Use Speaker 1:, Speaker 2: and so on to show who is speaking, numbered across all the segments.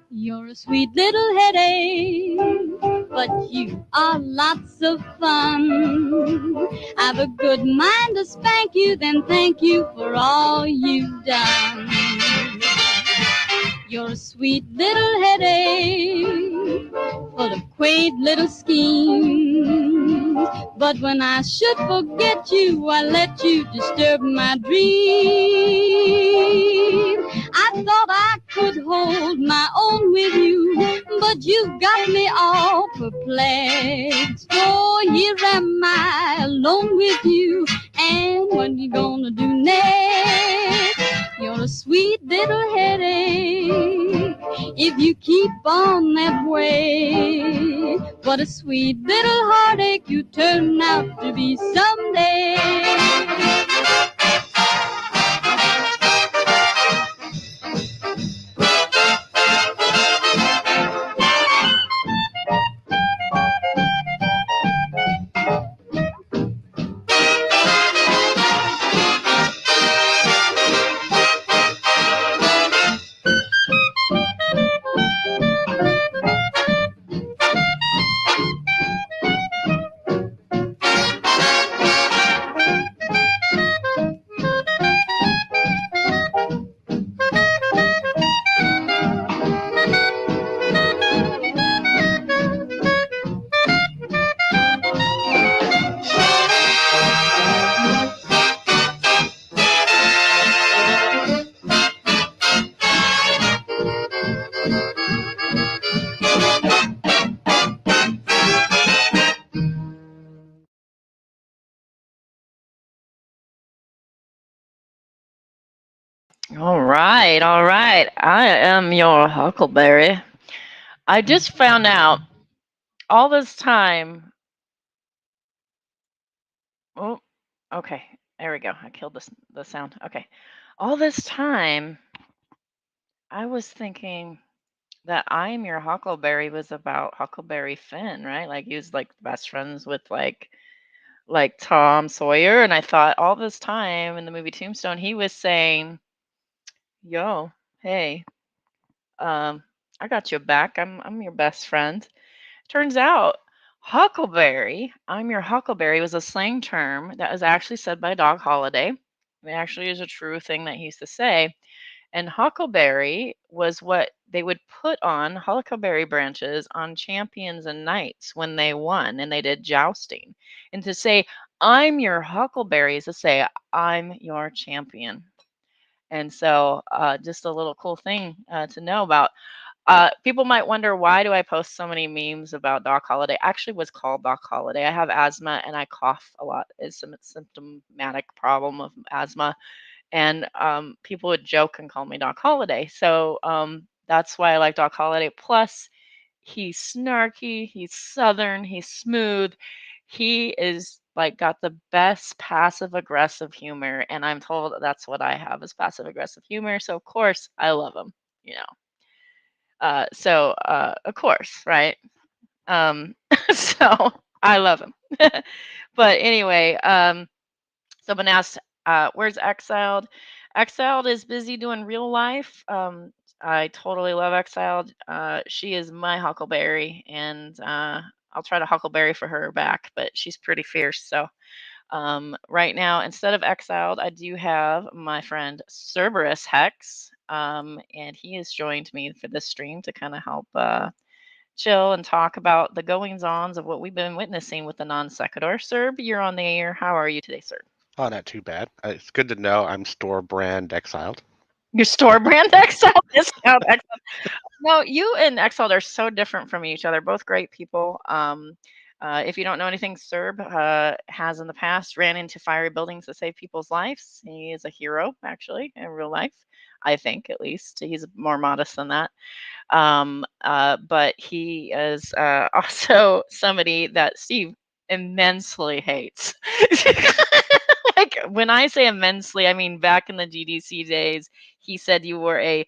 Speaker 1: You're a sweet little headache, but you are lots of fun. I've a good mind to spank you, then thank you for all you've done. You're a sweet little headache, full of quaint little schemes. But when I should forget you, I let you disturb my dream. I thought I could hold my own with you, but you've got me all perplexed. Oh, here am I alone with you, and what you gonna do next? You're a sweet little headache if you keep on that way. What a sweet little heartache you turn out to be someday.
Speaker 2: All right, all right. I am your huckleberry. I just found out all this time. Oh, okay. There we go. I killed the sound. Okay. All this time, I was thinking that I am your huckleberry was about Huckleberry Finn, right? Like he was like best friends with like Tom Sawyer, and I thought all this time in the movie Tombstone, he was saying, "Yo, hey, I got your back. I'm your best friend." Turns out, huckleberry, I'm your huckleberry, was a slang term that was actually said by Doc Holliday. It actually is a true thing that he used to say. And huckleberry was what they would put on huckleberry branches on champions and knights when they won and they did jousting. And to say, I'm your huckleberry is to say, I'm your champion. And so, just a little cool thing to know about. People might wonder, why do I post so many memes about Doc Holliday? I actually was called Doc Holliday. I have asthma and I cough a lot. It's a symptomatic problem of asthma. And people would joke and call me Doc Holliday. So that's why I like Doc Holliday. Plus, he's snarky, he's southern, he's smooth. He is like got the best passive aggressive humor. And I'm told that's what I have is passive aggressive humor. So, of course, I love him, you know. Of course, right? So I love him. But anyway, someone asked, where's Exiled? Exiled is busy doing real life. I totally love Exiled. She is my huckleberry, and I'll try to huckleberry for her back, but she's pretty fierce. So Right now, instead of exiled, I do have my friend Cerberus Hex, and he has joined me for this stream to kind of help chill and talk about the goings ons of what we've been witnessing with the non sequitur. Serb, you're on the air. How are you today, sir?
Speaker 3: Oh, not too bad. It's good to know I'm store brand exiled.
Speaker 2: Your store brand exiled, discount exiled. No, you and Exiled are so different from each other. Both great people. If you don't know anything, Serb has in the past ran into fiery buildings to save people's lives. He is a hero, actually, in real life. I think, at least. He's more modest than that. But he is also somebody that Steve immensely hates. Like, when I say immensely, I mean back in the GDC days, he said you were a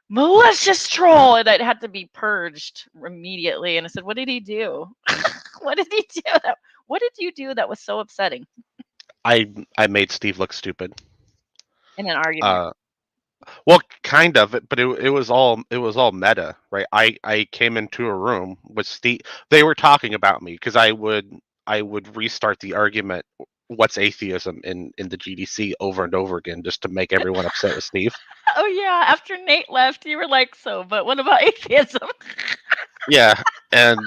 Speaker 2: malicious troll and it had to be purged immediately. And I said, what did he do? What did he do? What did you do that was so upsetting
Speaker 3: I made Steve look stupid.
Speaker 2: in an argument?
Speaker 3: Uh, well, kind of, but it was all meta, right? I came into a room with Steve. They were talking about me because I would restart the argument. What's atheism in the GDC over and over again just to make everyone upset with Steve.
Speaker 2: Oh, yeah. After Nate left, you were like, so, but what about atheism?
Speaker 3: Yeah, and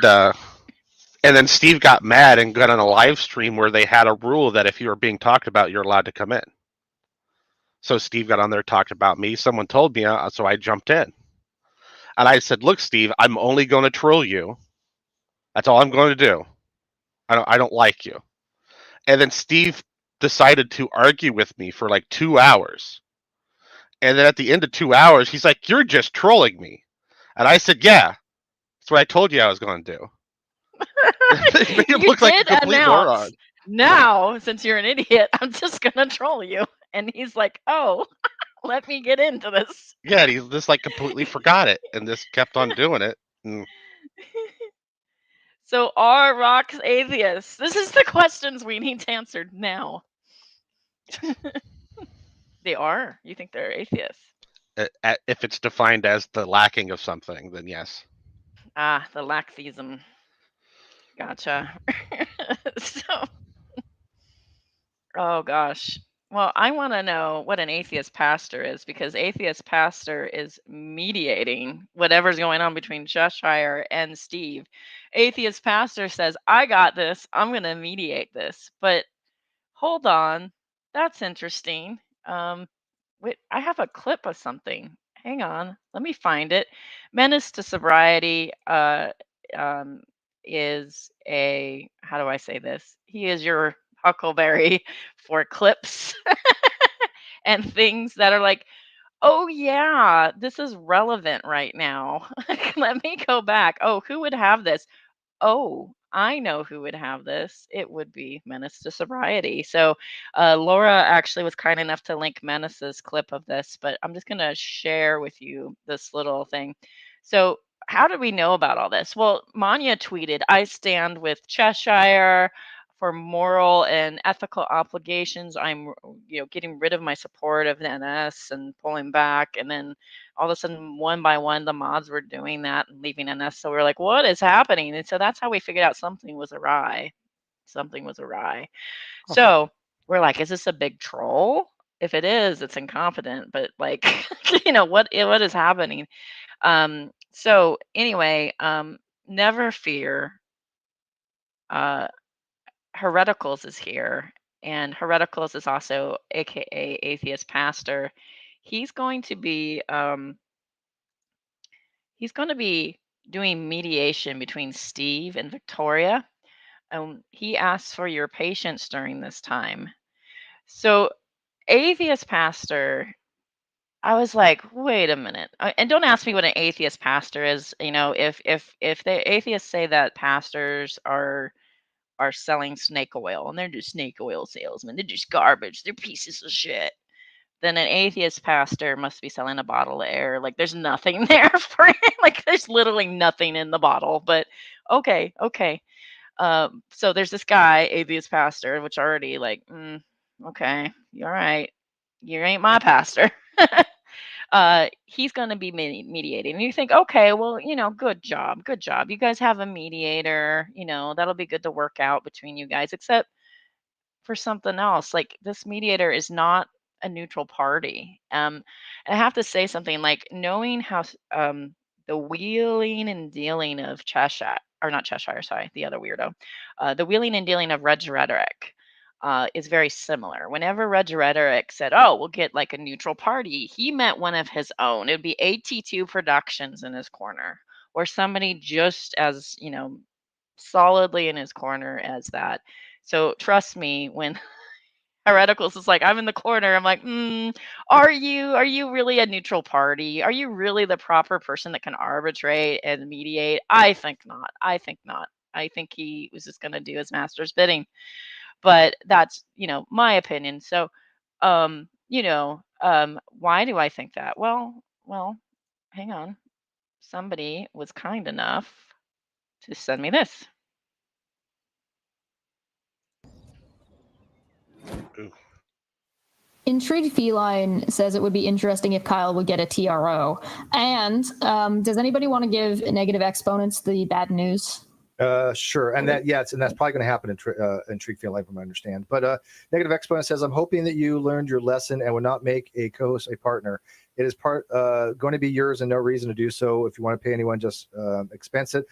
Speaker 3: then Steve got mad and got on a live stream where they had a rule that if you were being talked about, you're allowed to come in. So Steve got on there, talked about me. Someone told me, so I jumped in. And I said, "Look, Steve, I'm only going to troll you. That's all I'm going to do. I don't like you." And then Steve decided to argue with me for like 2 hours. And then at the end of 2 hours, he's like, "You're just trolling me." And I said, "Yeah, that's what I told you I was going to do." It made him
Speaker 2: You
Speaker 3: look like a
Speaker 2: did
Speaker 3: complete moron.
Speaker 2: announce, now, since you're an idiot, I'm just going to troll you. And he's like, oh, let me get into this.
Speaker 3: Yeah, and he just like completely forgot it and just kept on doing it. And
Speaker 2: So, are rocks atheists? This is the questions we need answered now. They are. You think they're atheists?
Speaker 3: if it's defined as the lacking of something, then yes.
Speaker 2: Ah, the lacktheism. Gotcha. So, oh gosh. Well, I want to know what an atheist pastor is because atheist pastor is mediating whatever's going on between Cheshire and Steve. Atheist pastor says, I got this. I'm going to mediate this. But hold on. That's interesting. Wait, I have a clip of something. Hang on. Let me find it. Menace to Sobriety um, is a, how do I say this? He is your huckleberry for clips and things that are like, oh, yeah, this is relevant right now. Let me go back. Oh, who would have this? Oh, I know who would have this. It would be Menace to Sobriety. So, Laura actually was kind enough to link Menace's clip of this, but I'm just going to share with you this little thing. So, how do we know about all this? Well, Manya tweeted, I stand with Cheshire for moral and ethical obligations. I'm, getting rid of my support of the NS and pulling back. And then all of a sudden, one by one, the mods were doing that and leaving NS. So we're like, what is happening? And so that's how we figured out something was awry. Something was awry.
Speaker 3: Huh.
Speaker 2: So we're like, is this a big troll? If it is, it's incompetent. But like, what is happening? So anyway, never fear. Uh, Hereticals is here, and Hereticals is also AKA Atheist Pastor. He's going to be he's going to be doing mediation between Steve and Victoria. He asks for your patience during this time. So, atheist pastor, I was like, wait a minute, and don't ask me what an atheist pastor is. If the atheists say that pastors are selling snake oil and they're just snake oil salesmen, they're just garbage, they're pieces of shit, then an atheist pastor must be selling a bottle of air. Like there's nothing there for him. Like there's literally nothing in the bottle. But okay. So there's this guy, atheist pastor, which already like, okay, you're right. You ain't my pastor. He's going to be mediating. And you think, okay, well, good job. Good job. You guys have a mediator, that'll be good to work out between you guys. Except for something else. Like, this mediator is not a neutral party. And I have to say something, like, knowing how the wheeling and dealing of Cheshire, or not Cheshire, sorry, the other weirdo, the wheeling and dealing of Reg Rhetoric is very similar. Whenever Reg Rhetoric said, "Oh, we'll get like a neutral party," he meant one of his own. It would be AT2 Productions in his corner, or somebody just as, solidly in his corner as that. So trust me, when Hereticals is like, I'm in the corner, I'm like, are you really a neutral party? Are you really the proper person that can arbitrate and mediate? I think not. I think not. I think he was just going to do his master's bidding. But that's, my opinion. So, why do I think that? Well, hang on. Somebody was kind enough to send me this.
Speaker 4: Intrigued Feline says it would be interesting if Kyle would get a TRO. And does anybody want to give negative exponents the bad news?
Speaker 5: Sure. And that's probably going to happen in Intrigue Feline, from what I understand. But negative exponent says, I'm hoping that you learned your lesson and would not make a co-host a partner. It is going to be yours and no reason to do so. If you want to pay anyone, just expense it.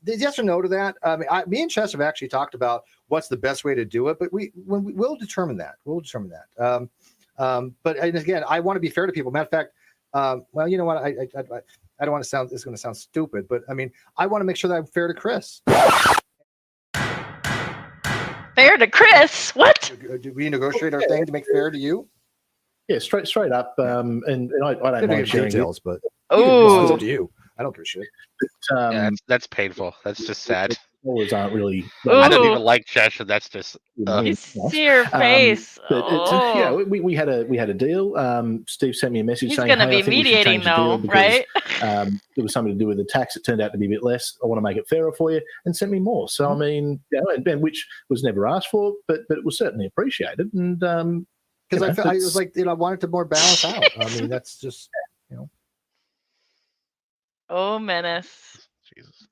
Speaker 5: Yes or no to that? Me and Chess have actually talked about what's the best way to do it, but we'll determine that. But again, I want to be fair to people. Matter of fact, well, you know what? I don't want to sound. It's going to sound stupid, but I mean, I want to make sure that I'm fair to Chris.
Speaker 2: Fair to Chris? What?
Speaker 5: Do we negotiate our thing to make fair to you?
Speaker 6: Yeah, straight up. And I don't mind sharing
Speaker 5: details, but
Speaker 2: it's
Speaker 5: up to you. I don't give a shit.
Speaker 3: Yeah, that's painful. That's just sad.
Speaker 6: Always aren't really.
Speaker 3: I don't even like Cheshire. That's just.
Speaker 2: You see your face.
Speaker 6: But we had a deal. Steve sent me a message saying,
Speaker 2: going to
Speaker 6: "Hey,
Speaker 2: be mediating though, right?"
Speaker 6: There was something to do with the tax. It turned out to be a bit less. I want to make it fairer for you, and sent me more. So I mean, and which was never asked for, but it was certainly appreciated. And
Speaker 5: because I was like, I wanted to more balance out. I mean, that's just
Speaker 2: Oh, Menace.
Speaker 3: Jesus.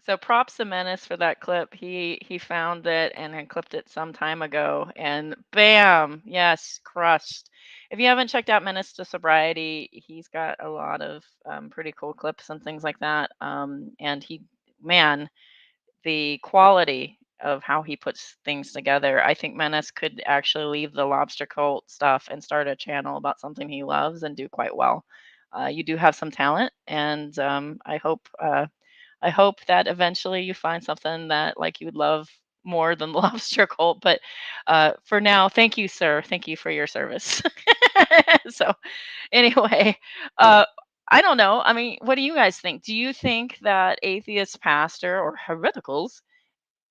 Speaker 2: So props to Menace for that clip. He found it and had clipped it some time ago, and bam, yes, crushed. If you haven't checked out Menace to Sobriety, he's got a lot of pretty cool clips and things like that. And the quality of how he puts things together. I think Menace could actually leave the lobster cult stuff and start a channel about something he loves and do quite well. You do have some talent, and I hope that eventually you find something that like you would love more than the lobster cult. But for now, thank you, sir. Thank you for your service. So anyway, I don't know. I mean, what do you guys think? Do you think that atheist pastor or hereticals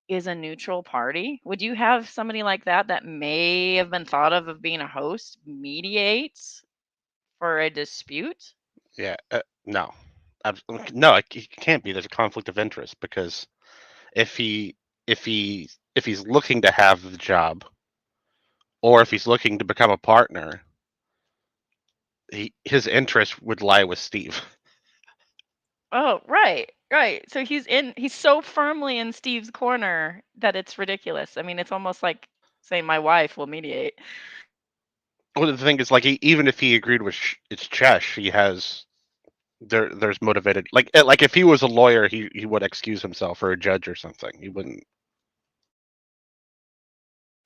Speaker 2: is a neutral party? Would you have somebody like that may have been thought of being a host mediate for a dispute?
Speaker 3: Yeah. No. No, it can't be. There's a conflict of interest because if he's looking to have the job, or if he's looking to become a partner, his interest would lie with Steve.
Speaker 2: Oh, right. So he's so firmly in Steve's corner that it's ridiculous. I mean, it's almost like saying my wife will mediate.
Speaker 3: Well, the thing is, like, even if he agreed with it's Chesh, he has there's motivated. Like if he was a lawyer, he would excuse himself, or a judge or something. He wouldn't.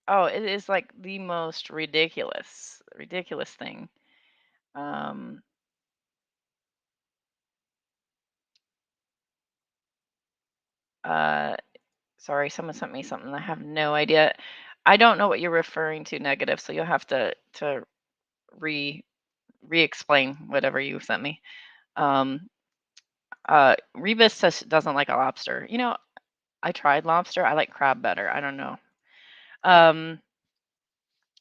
Speaker 2: Oh, it is like the most ridiculous thing. Sorry, someone sent me something. I have no idea. I don't know what you're referring to negative, so you'll have to re-explain whatever you sent me. Rebus doesn't like a lobster. I tried lobster. I like crab better. I don't know.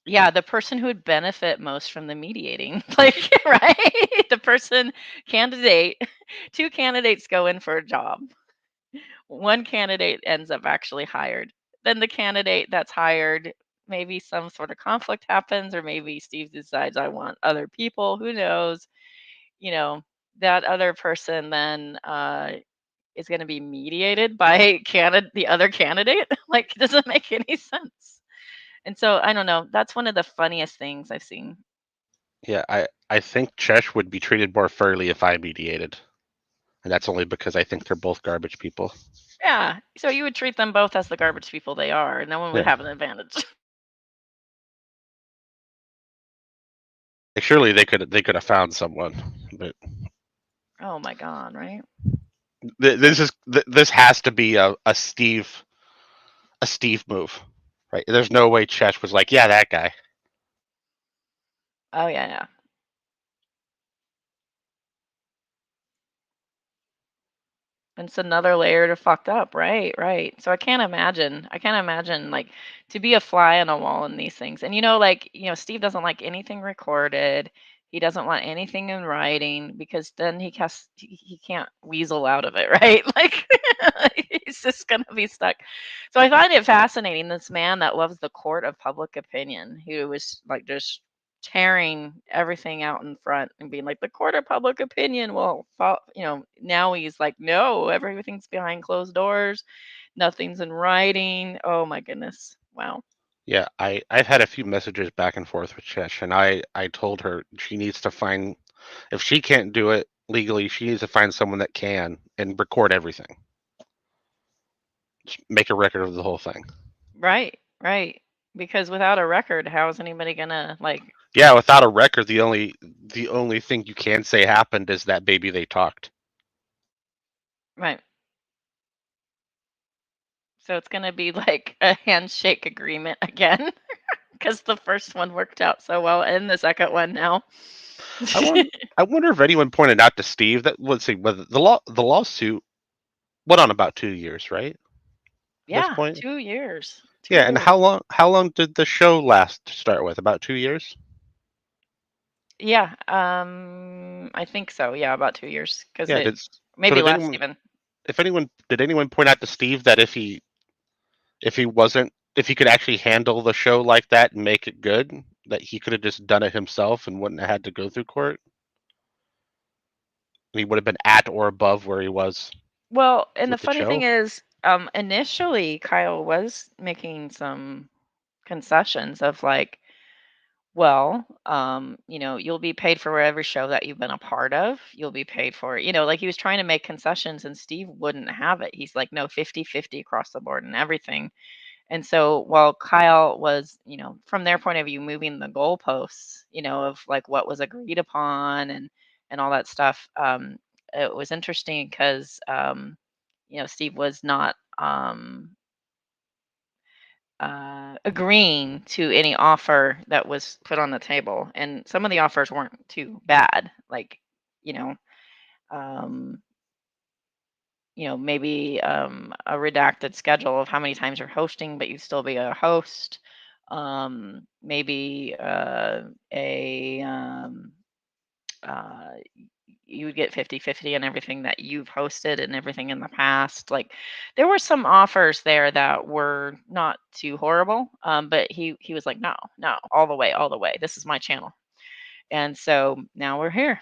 Speaker 2: Yeah, the person who would benefit most from the mediating, like, right? The person, two candidates go in for a job. One candidate ends up actually hired. Then the candidate that's hired, maybe some sort of conflict happens, or maybe Steve decides I want other people. Who knows? That other person then is going to be mediated by the other candidate. Like, it doesn't make any sense. And so I don't know. That's one of the funniest things I've seen.
Speaker 3: Yeah, I think Chesh would be treated more fairly if I mediated. And that's only because I think they're both garbage people.
Speaker 2: Yeah. So you would treat them both as the garbage people they are. No one would
Speaker 3: Yeah.
Speaker 2: have an advantage.
Speaker 3: Surely they could have found someone, but
Speaker 2: Oh my God, right?
Speaker 3: this has to be a Steve move, right? There's no way Chesh was like, yeah, that guy.
Speaker 2: Oh yeah, yeah. It's another layer to fucked up, right? Right. So I can't imagine. I can't imagine like to be a fly on a wall in these things. And Steve doesn't like anything recorded. He doesn't want anything in writing because then he can't weasel out of it, right? Like he's just gonna be stuck. So I find it fascinating. This man that loves the court of public opinion, who was like just tearing everything out in front and being like the court of public opinion now he's like, no, everything's behind closed doors, nothing's in writing. Oh my goodness. Wow.
Speaker 3: Yeah, I've had a few messages back and forth with Chesh, and I told her she needs to find, if she can't do it legally, she needs to find someone that can and record everything. Just make a record of the whole thing.
Speaker 2: Right, because without a record, how is anybody gonna
Speaker 3: Yeah, without a record, the only thing you can say happened is that baby they talked.
Speaker 2: right. So it's gonna be like a handshake agreement again because the first one worked out so well and the second one now.
Speaker 3: I wonder if anyone pointed out to Steve that, let's see, whether the lawsuit went on about 2 years, right? At this
Speaker 2: Yeah,
Speaker 3: point.
Speaker 2: 2 years.
Speaker 3: Yeah, and how long did the show last to start with? About 2 years?
Speaker 2: Yeah, I think so. Yeah, about 2 years because
Speaker 3: Yeah,
Speaker 2: maybe less even.
Speaker 3: did anyone point out to Steve that if he could actually handle the show like that and make it good, that he could have just done it himself and wouldn't have had to go through court? And he would have been at or above where he was
Speaker 2: Well, and the
Speaker 3: with the
Speaker 2: funny thing
Speaker 3: show.
Speaker 2: is, initially Kyle was making some concessions of like, well, you'll be paid for every show that you've been a part of. You'll be paid for, like he was trying to make concessions and Steve wouldn't have it. He's like, no, 50-50 across the board and everything. And so while Kyle was, from their point of view, moving the goalposts, of like what was agreed upon and all that stuff, it was interesting because, Steve was not agreeing to any offer that was put on the table. And some of the offers weren't too bad. Like, you know, um, maybe a redacted schedule of how many times you're hosting, but you'd still be a host. Maybe a uh, you would get 50-50 on everything that you've hosted and everything in the past. Like there were some offers there that were not too horrible. But he was like, no, all the way. This is my channel. And so now we're here.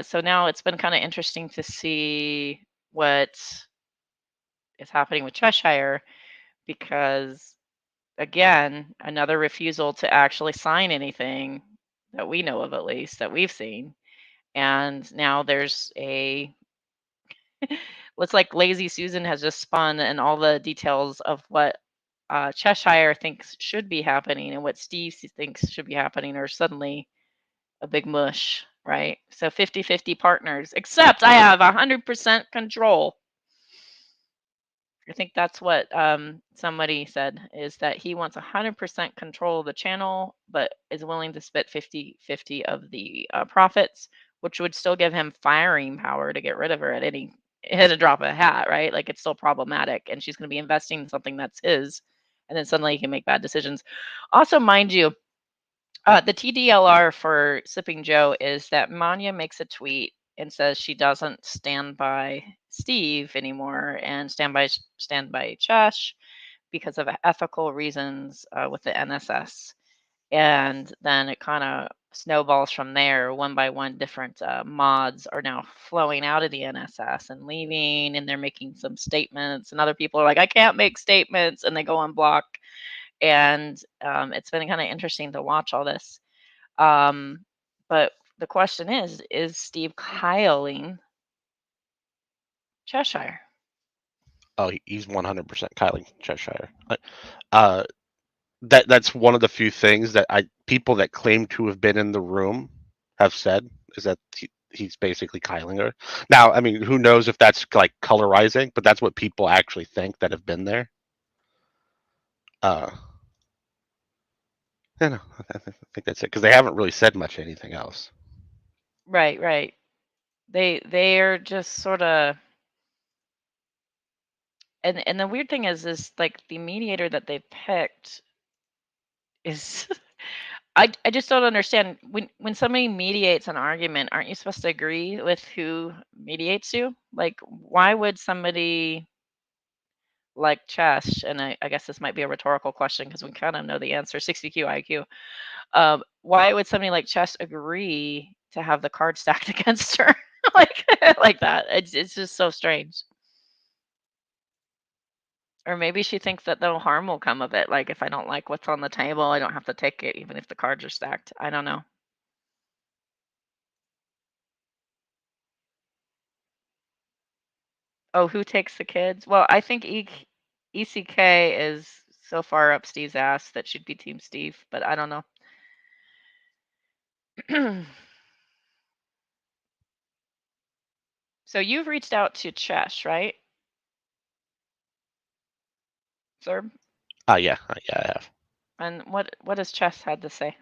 Speaker 2: So now it's been kind of interesting to see what is happening with Cheshire because again, another refusal to actually sign anything that we know of, at least that we've seen. And now there's a looks like Lazy Susan has just spun and all the details of what Cheshire thinks should be happening and what Steve thinks should be happening are suddenly a big mush, right? So 50-50 partners, except I have 100% control. I think that's what somebody said, is that he wants 100% control of the channel, but is willing to split 50-50 of the profits, which would still give him firing power to get rid of her at a drop of a hat, right? Like it's still problematic, and she's going to be investing in something that's his, and then suddenly he can make bad decisions. Also, mind you, the TDLR for Sipping Joe is that Manya makes a tweet and says she doesn't stand by Steve anymore and stand by Chesh because of ethical reasons with the NSS. And then it kind of snowballs from there. One by one, different mods are now flowing out of the NSS and leaving, and they're making some statements. And other people are like, I can't make statements, and they go on block. and it's been kind of interesting to watch all this. But the question is Steve Kyling Cheshire?
Speaker 3: Oh, he's 100% Kylie Cheshire. That's one of the few things that people that claim to have been in the room have said, is that he's basically Kyling her. Now, I mean, who knows if that's like colorizing, but that's what people actually think that have been there. Yeah, no, I think that's it, because they haven't really said much anything else.
Speaker 2: Right. They are just sort of, and the weird thing is like the mediator that they picked is I just don't understand, when somebody mediates an argument, aren't you supposed to agree with who mediates you? Like, why would somebody like Chess, and I guess this might be a rhetorical question because we kind of know the answer, 60Q IQ. Why would somebody like Chess agree to have the card stacked against her like that? It's just so strange. Or maybe she thinks that no harm will come of it. Like, if I don't like what's on the table, I don't have to take it, even if the cards are stacked. I don't know. Oh, who takes the kids? Well, I think ECK is so far up Steve's ass that she'd be Team Steve, but I don't know. So you've reached out to Chesh, right? Sir?
Speaker 3: Yeah, I have.
Speaker 2: And what has Chess had to say?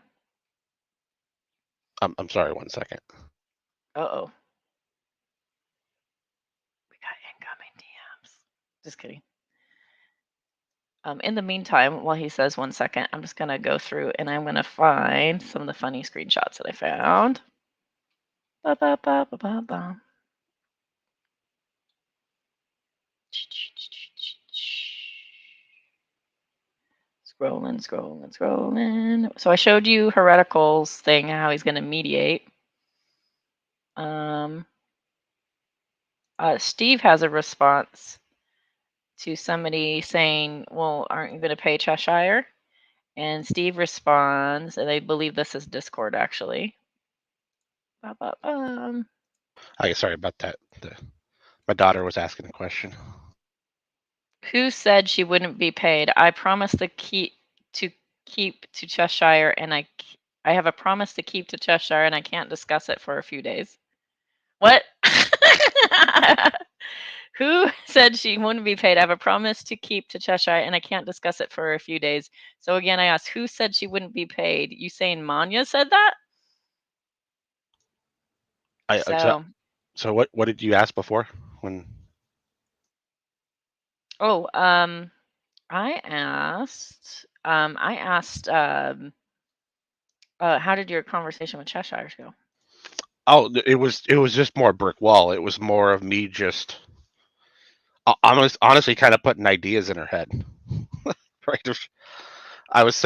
Speaker 3: I'm sorry, 1 second.
Speaker 2: Uh-oh. We got incoming DMs. Just kidding. In the meantime, while he says 1 second, I'm just gonna go through and I'm gonna find some of the funny screenshots that I found. Ba, ba, ba, ba, ba, ba. Scrolling. So I showed you Heretical's thing, how he's going to mediate. Steve has a response to somebody saying, well, aren't you going to pay Cheshire? And Steve responds, and I believe this is Discord, actually.
Speaker 3: Sorry about that. My daughter was asking a question.
Speaker 2: Who said she wouldn't be paid? I promised to keep to Cheshire, and I have a promise to keep to Cheshire, and I can't discuss it for a few days. What? Who said she wouldn't be paid? I have a promise to keep to Cheshire, and I can't discuss it for a few days. So again, I asked, who said she wouldn't be paid? You saying Manya said that?
Speaker 3: So what did you ask before?
Speaker 2: Oh, I asked, how did your conversation with Cheshire go?
Speaker 3: Oh, it was just more brick wall. It was more of me just honestly kind of putting ideas in her head. Right. I was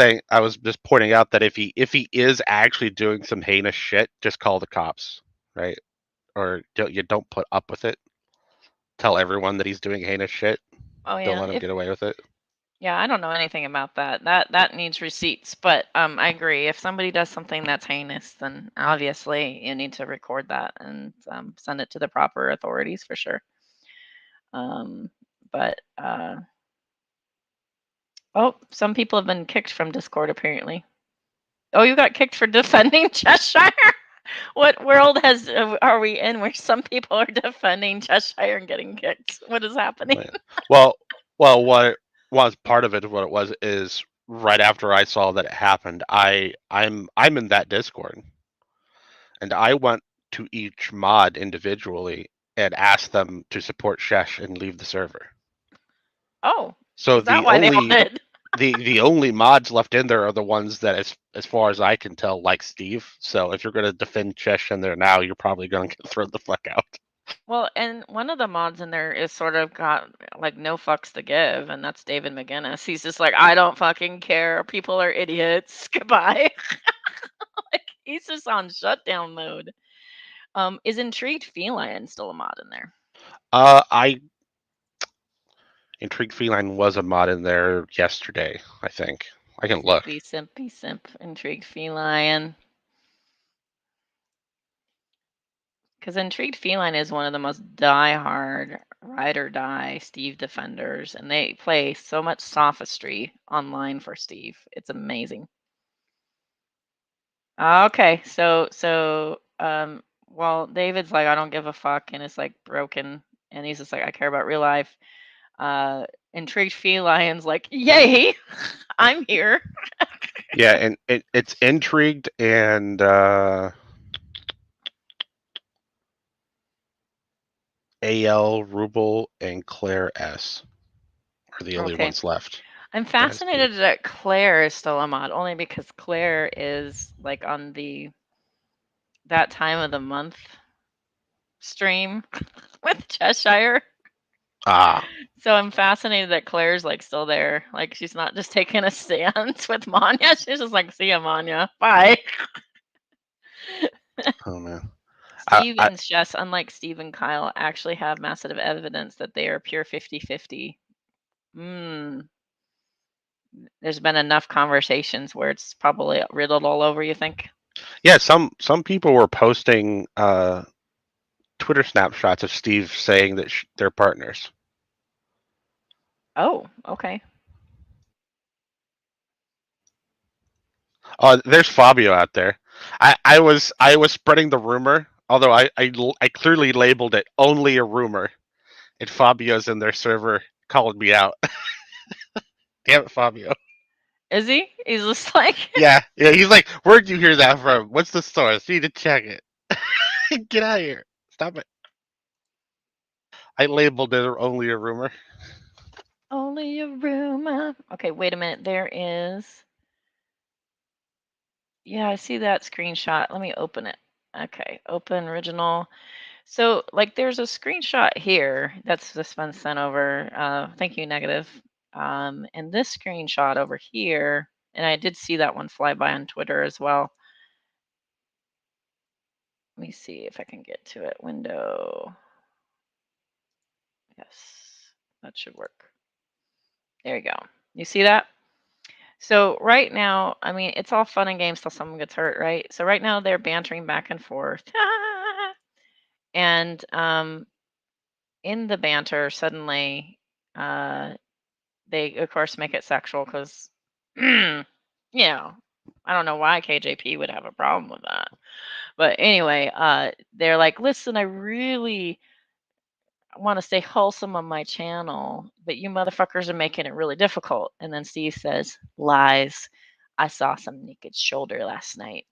Speaker 3: just pointing out that if he is actually doing some heinous shit, just call the cops, right? Or don't put up with it. Tell everyone that he's doing heinous shit.
Speaker 2: Oh yeah.
Speaker 3: Don't let him get away with it.
Speaker 2: Yeah, I don't know anything about that. That needs receipts, but I agree. If somebody does something that's heinous, then obviously you need to record that and send it to the proper authorities for sure. But oh, some people have been kicked from Discord apparently. Oh, you got kicked for defending Cheshire? What world are we in where some people are defending Cheshire and getting kicked? What is happening?
Speaker 3: Well, what was part of it? What it was is right after I saw that it happened, I'm in that Discord, and I went to each mod individually and asked them to support Shesh and leave the server.
Speaker 2: Oh,
Speaker 3: so
Speaker 2: is that why they all did?
Speaker 3: the only mods left in there are the ones that, as far as I can tell, like Steve. So if you're going to defend Chesh in there now, you're probably going to get thrown the fuck out.
Speaker 2: Well, and one of the mods in there is sort of got like no fucks to give, and that's David McGinnis. He's just like, I don't fucking care. People are idiots. Goodbye. Like, he's just on shutdown mode. Is Intrigued Feline still a mod in there?
Speaker 3: Intrigued Feline was a mod in there yesterday, I think. I can look.
Speaker 2: Simpy simp, intrigued feline. Because Intrigued Feline is one of the most die-hard ride or die Steve defenders, and they play so much sophistry online for Steve. It's amazing. Okay, well, David's like, I don't give a fuck, and it's like broken, and he's just like, I care about real life. Intrigued Feline's like, yay, I'm here.
Speaker 3: Yeah, and it's Intrigued and AL Ruble and Claire S are the only
Speaker 2: Okay.
Speaker 3: ones left.
Speaker 2: I'm fascinated that Claire is still a mod, only because Claire is like on that time of the month stream with Cheshire.
Speaker 3: Ah,
Speaker 2: So I'm fascinated that Claire's like still there. Like she's not just taking a stance with Manya. She's just like, see ya, Manya. Bye.
Speaker 3: oh man.
Speaker 2: Steve and Jess, unlike Steve and Kyle, actually have massive evidence that they are pure 50-50. There's been enough conversations where it's probably riddled all over, you think?
Speaker 3: Yeah, some people were posting Twitter snapshots of Steve saying that they're partners.
Speaker 2: Oh, okay.
Speaker 3: Oh, there's Fabio out there. I was spreading the rumor, although I clearly labeled it only a rumor. And Fabio's in their server calling me out. Damn it, Fabio.
Speaker 2: Is he? He's just like,
Speaker 3: Yeah. He's like, where'd you hear that from? What's the source? You need to check it. Get out of here. Stop it. I labeled it only a rumor.
Speaker 2: only a rumor. Okay, wait a minute. There is. Yeah, I see that screenshot. Let me open it. Okay, open original. So, like, there's a screenshot here that's just been sent over. Thank you, negative. And this screenshot over here, and I did see that one fly by on Twitter as well. Let me see if I can get to it. Window. Yes, that should work. There you go. You see that? So right now, I mean, it's all fun and games till someone gets hurt, right? So right now they're bantering back and forth. And in the banter, suddenly they, of course, make it sexual because, I don't know why KJP would have a problem with that. But anyway, they're like, listen, I really want to stay wholesome on my channel, but you motherfuckers are making it really difficult. And then Steve says, lies. I saw some naked shoulder last night.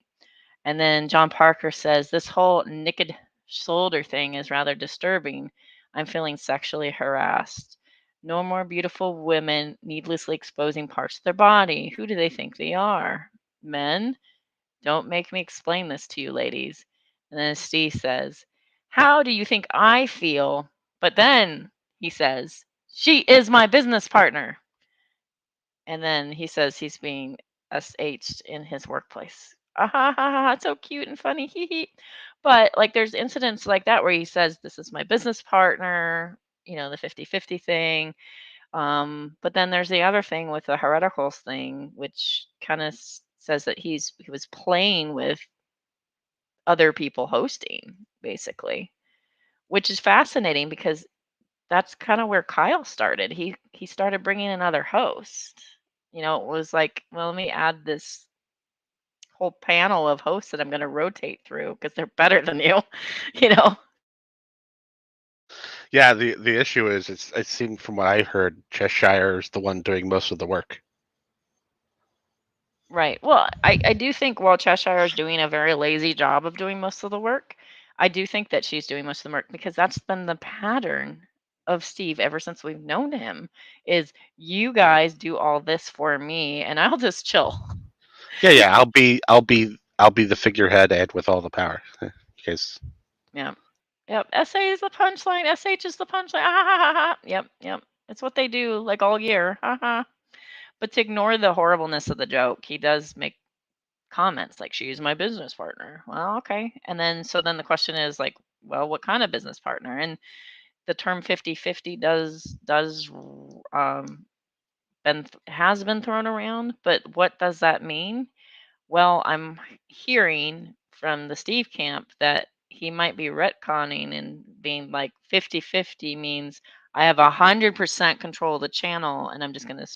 Speaker 2: And then John Parker says, this whole naked shoulder thing is rather disturbing. I'm feeling sexually harassed. No more beautiful women needlessly exposing parts of their body. Who do they think they are? Men? Don't make me explain this to you, ladies. And then Steve says, how do you think I feel? But then he says, she is my business partner. And then he says he's being SH'd in his workplace. Ah, ha, ha, ha, it's so cute and funny. Hee hee. But like there's incidents like that where he says, this is my business partner, the 50-50 thing. But then there's the other thing with the hereticals thing, which kind of says that he was playing with other people hosting, basically, which is fascinating because that's kind of where Kyle started. He started bringing in other hosts. It was like, well, let me add this whole panel of hosts that I'm going to rotate through because they're better than you, you know.
Speaker 3: Yeah, the issue is it seemed from what I heard, Cheshire is the one doing most of the work.
Speaker 2: Right. Well, I do think while Cheshire is doing a very lazy job of doing most of the work, I do think that she's doing most of the work because that's been the pattern of Steve ever since we've known him is you guys do all this for me and I'll just chill.
Speaker 3: Yeah, I'll be the figurehead and with all the power. Because
Speaker 2: Yeah. Yep. SA is the punchline. SH is the punchline. Ah, ha, ha, ha. Yep. It's what they do like all year. But to ignore the horribleness of the joke, he does make comments like she's my business partner. Well, okay. And then the question is like, well, what kind of business partner? And the term 50-50 does has been thrown around, but what does that mean? Well, I'm hearing from the Steve camp that he might be retconning and being like 50-50 means I have 100% control of the channel and I'm just going to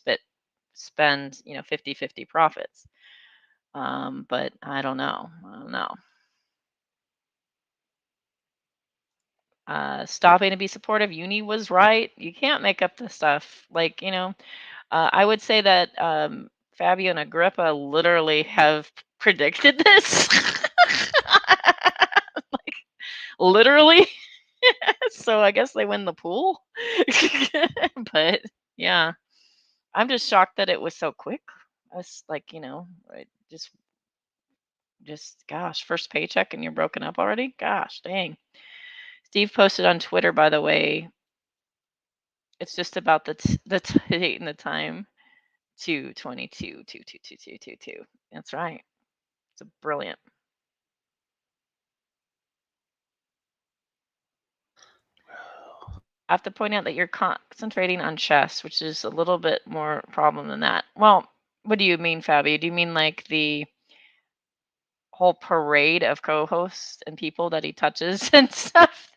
Speaker 2: spend 50-50 profits. But I don't know. Stopping to be supportive. Uni was right. You can't make up the stuff. Like, I would say that Fabio and Agrippa literally have predicted this. Like, literally. So I guess they win the pool. But yeah, I'm just shocked that it was so quick. I was like, just gosh, first paycheck and you're broken up already? Gosh, dang. Steve posted on Twitter, by the way, it's just about the date and the time. 2/22, 2/22/2222. That's right. It's brilliant. I have to point out that you're concentrating on chess, which is a little bit more problem than that. Well, what do you mean, Fabi? Do you mean like the whole parade of co-hosts and people that he touches and stuff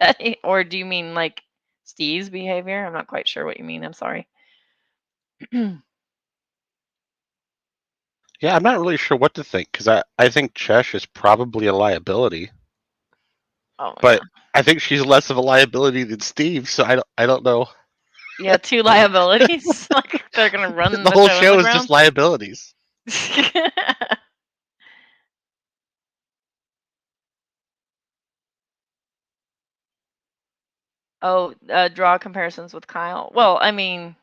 Speaker 2: or do you mean like Steve's behavior? I'm not quite sure what you mean. I'm sorry.
Speaker 3: Yeah, I'm not really sure what to think because I think Chesh is probably a liability,
Speaker 2: Oh,
Speaker 3: but I think she's less of a liability than Steve, so I don't know.
Speaker 2: Yeah, two liabilities. Like they're gonna run
Speaker 3: The whole show
Speaker 2: in the
Speaker 3: is just liabilities.
Speaker 2: Oh, draw comparisons with Kyle. Well, I mean,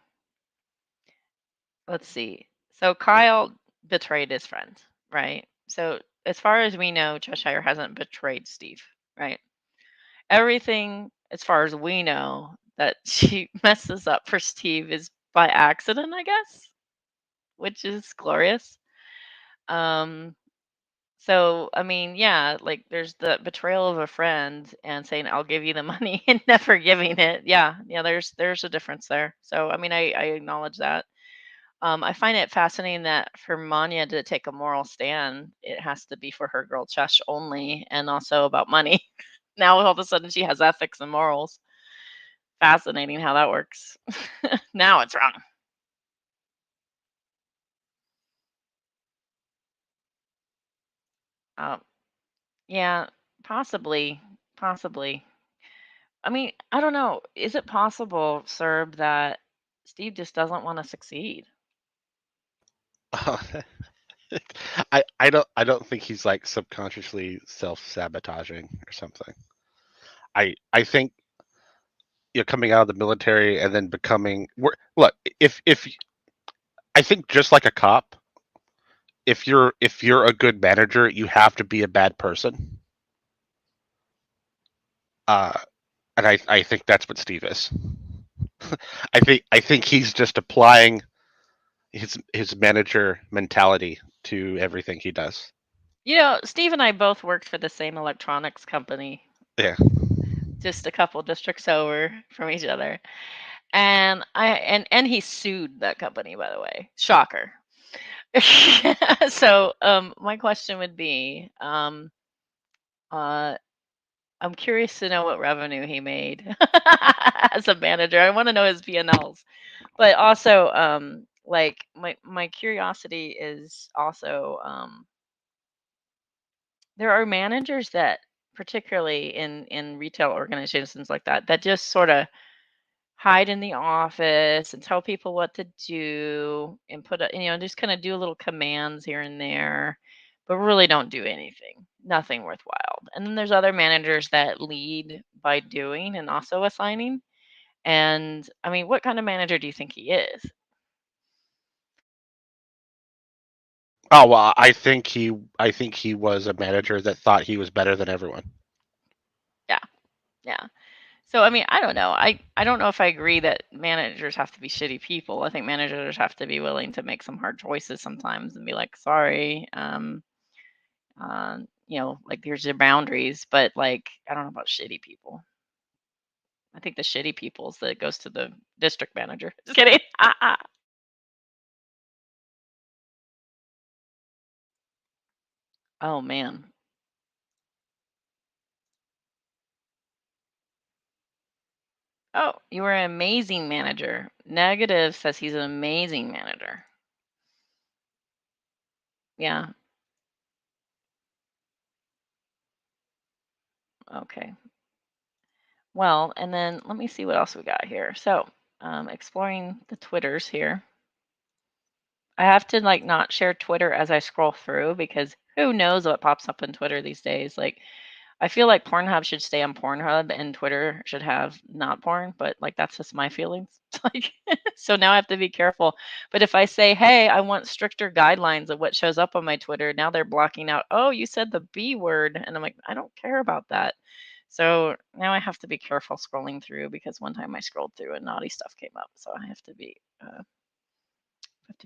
Speaker 2: let's see. So Kyle betrayed his friend, right? So as far as we know, Cheshire hasn't betrayed Steve, right? Everything, as far as we know, that she messes up for Steve is by accident, I guess, which is glorious. So I mean, yeah, like there's the betrayal of a friend and saying I'll give you the money and never giving it. Yeah, there's a difference there. So I mean, I acknowledge that. I find it fascinating that for Manya to take a moral stand, it has to be for her girl Chesh only, and also about money. Now all of a sudden she has ethics and morals. Fascinating how that works. Now it's wrong. Yeah, possibly, possibly. I mean, I don't know. Is it possible, Serb, that Steve just doesn't want to succeed?
Speaker 3: I don't think he's like subconsciously self-sabotaging or something. I think coming out of the military and then becoming look, if I think just like a cop, if you're a good manager, you have to be a bad person. And I think that's what Steve is. I think he's just applying his manager mentality to everything he does.
Speaker 2: Steve and I both worked for the same electronics company.
Speaker 3: Yeah.
Speaker 2: Just a couple districts over from each other. And he sued that company, by the way. Shocker. So my question would be, I'm curious to know what revenue he made as a manager. I want to know his P&Ls. But also, like my curiosity is also there are managers that, particularly in retail organizations like that just sort of hide in the office and tell people what to do and just kind of do little commands here and there, but really don't do anything, nothing worthwhile. And then there's other managers that lead by doing and also assigning. And I mean, what kind of manager do you think he is?
Speaker 3: Oh well, I think he was a manager that thought he was better than everyone.
Speaker 2: Yeah. So I mean, I don't know. I don't know if I agree that managers have to be shitty people. I think managers have to be willing to make some hard choices sometimes and be like, sorry, like here's your boundaries. But like, I don't know about shitty people. I think the shitty people's that goes to the district manager. Just kidding. Oh man. Oh, you were an amazing manager. Negative says he's an amazing manager. Yeah. Okay. Well, and then let me see what else we got here. So, exploring the Twitters here. I have to like not share Twitter as I scroll through because who knows what pops up in Twitter these days. Like I feel like Pornhub should stay on Pornhub and Twitter should have not porn, but like that's just my feelings. Like so now I have to be careful. But if I say, "Hey, I want stricter guidelines of what shows up on my Twitter," now they're blocking out, "Oh, you said the B word." And I'm like, "I don't care about that." So now I have to be careful scrolling through because one time I scrolled through and naughty stuff came up. So I have to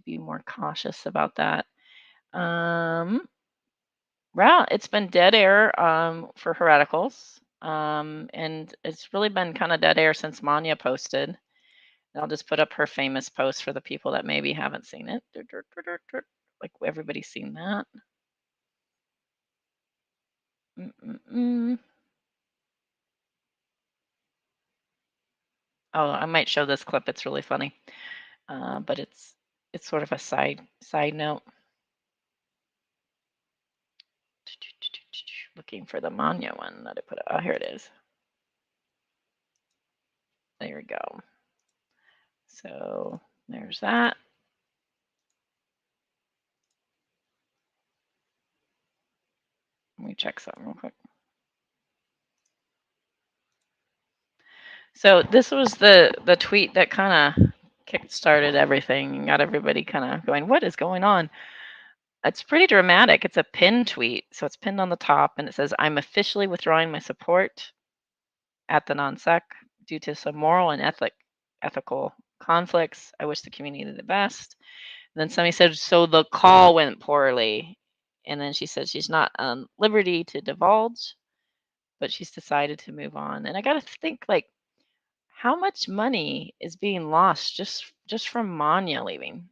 Speaker 2: be more cautious about that. Well, it's been dead air for hereticals. And it's really been kind of dead air since Manya posted. I'll just put up her famous post for the people that maybe haven't seen it. Like everybody's seen that. Mm-mm-mm. Oh, I might show this clip. It's really funny, but it's sort of a side note. Looking for the Manya one that I put. Oh, here it is. There we go. So there's that. Let me check something real quick. So this was the tweet that kind of kick-started everything and got everybody kind of going, what is going on? It's pretty dramatic. It's a pinned tweet. So it's pinned on the top and it says, I'm officially withdrawing my support at the non-sec due to some moral and ethical conflicts. I wish the community the best. And then somebody said, so the call went poorly. And then she said she's not on liberty to divulge, but she's decided to move on. And I got to think, like, how much money is being lost just from Manya leaving?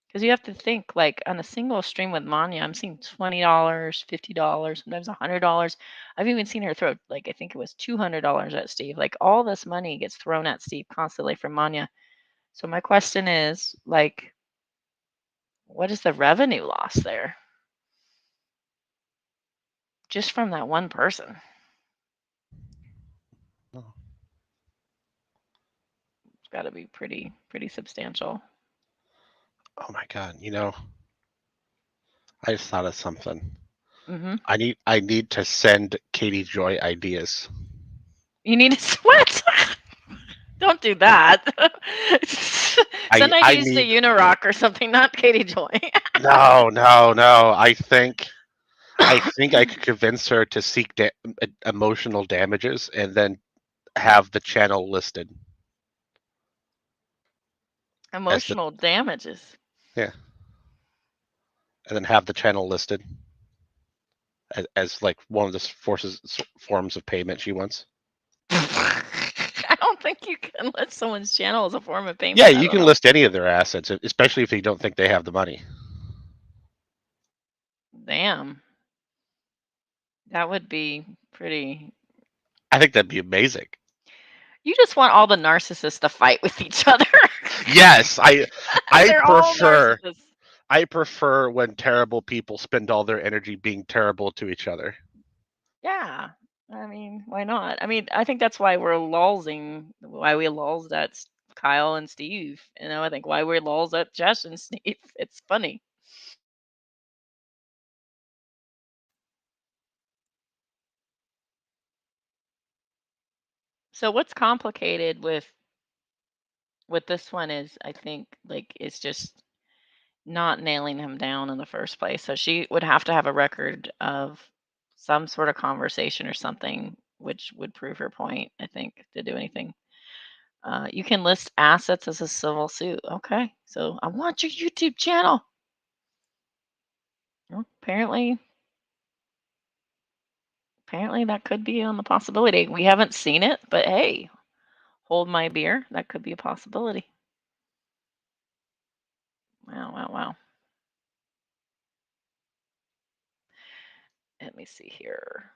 Speaker 2: Because you have to think, like, on a single stream with Manya, I'm seeing $20, $50, sometimes $100. I've even seen her throw, like, I think it was $200 at Steve. Like, all this money gets thrown at Steve constantly from Manya. So my question is, like, what is the revenue loss there? Just from that one person.
Speaker 3: Oh.
Speaker 2: It's got to be pretty substantial.
Speaker 3: Oh my God! I just thought of something.
Speaker 2: Mm-hmm.
Speaker 3: I need to send Katie Joy ideas.
Speaker 2: You need to sweat. Don't do that. Send
Speaker 3: I
Speaker 2: ideas to
Speaker 3: need
Speaker 2: Unirock or something, not Katie Joy.
Speaker 3: no. I think I could convince her to seek emotional damages and then have the channel listed.
Speaker 2: Emotional damages.
Speaker 3: Yeah, and then have the channel listed as like one of the forms of payment she wants.
Speaker 2: I don't think you can list someone's channel as a form of payment.
Speaker 3: Yeah, you can list any of their assets, especially if you don't think they have the money.
Speaker 2: Damn. That would be pretty.
Speaker 3: I think that'd be amazing.
Speaker 2: You just want all the narcissists to fight with each other.
Speaker 3: Yes, I
Speaker 2: They're all
Speaker 3: prefer
Speaker 2: narcissists.
Speaker 3: I prefer when terrible people spend all their energy being terrible to each other.
Speaker 2: Yeah. I mean, why not? I mean, I think that's why we lulls at Kyle and Steve. I think why we're lulls at Jess and Steve. It's funny. So what's complicated with this one is, I think, like, it's just not nailing him down in the first place. So she would have to have a record of some sort of conversation or something, which would prove her point, I think, to do anything. You can list assets as a civil suit. Okay, so I want your YouTube channel. Well, apparently that could be on the possibility. We haven't seen it, but hey, hold my beer. That could be a possibility. Wow. me see here.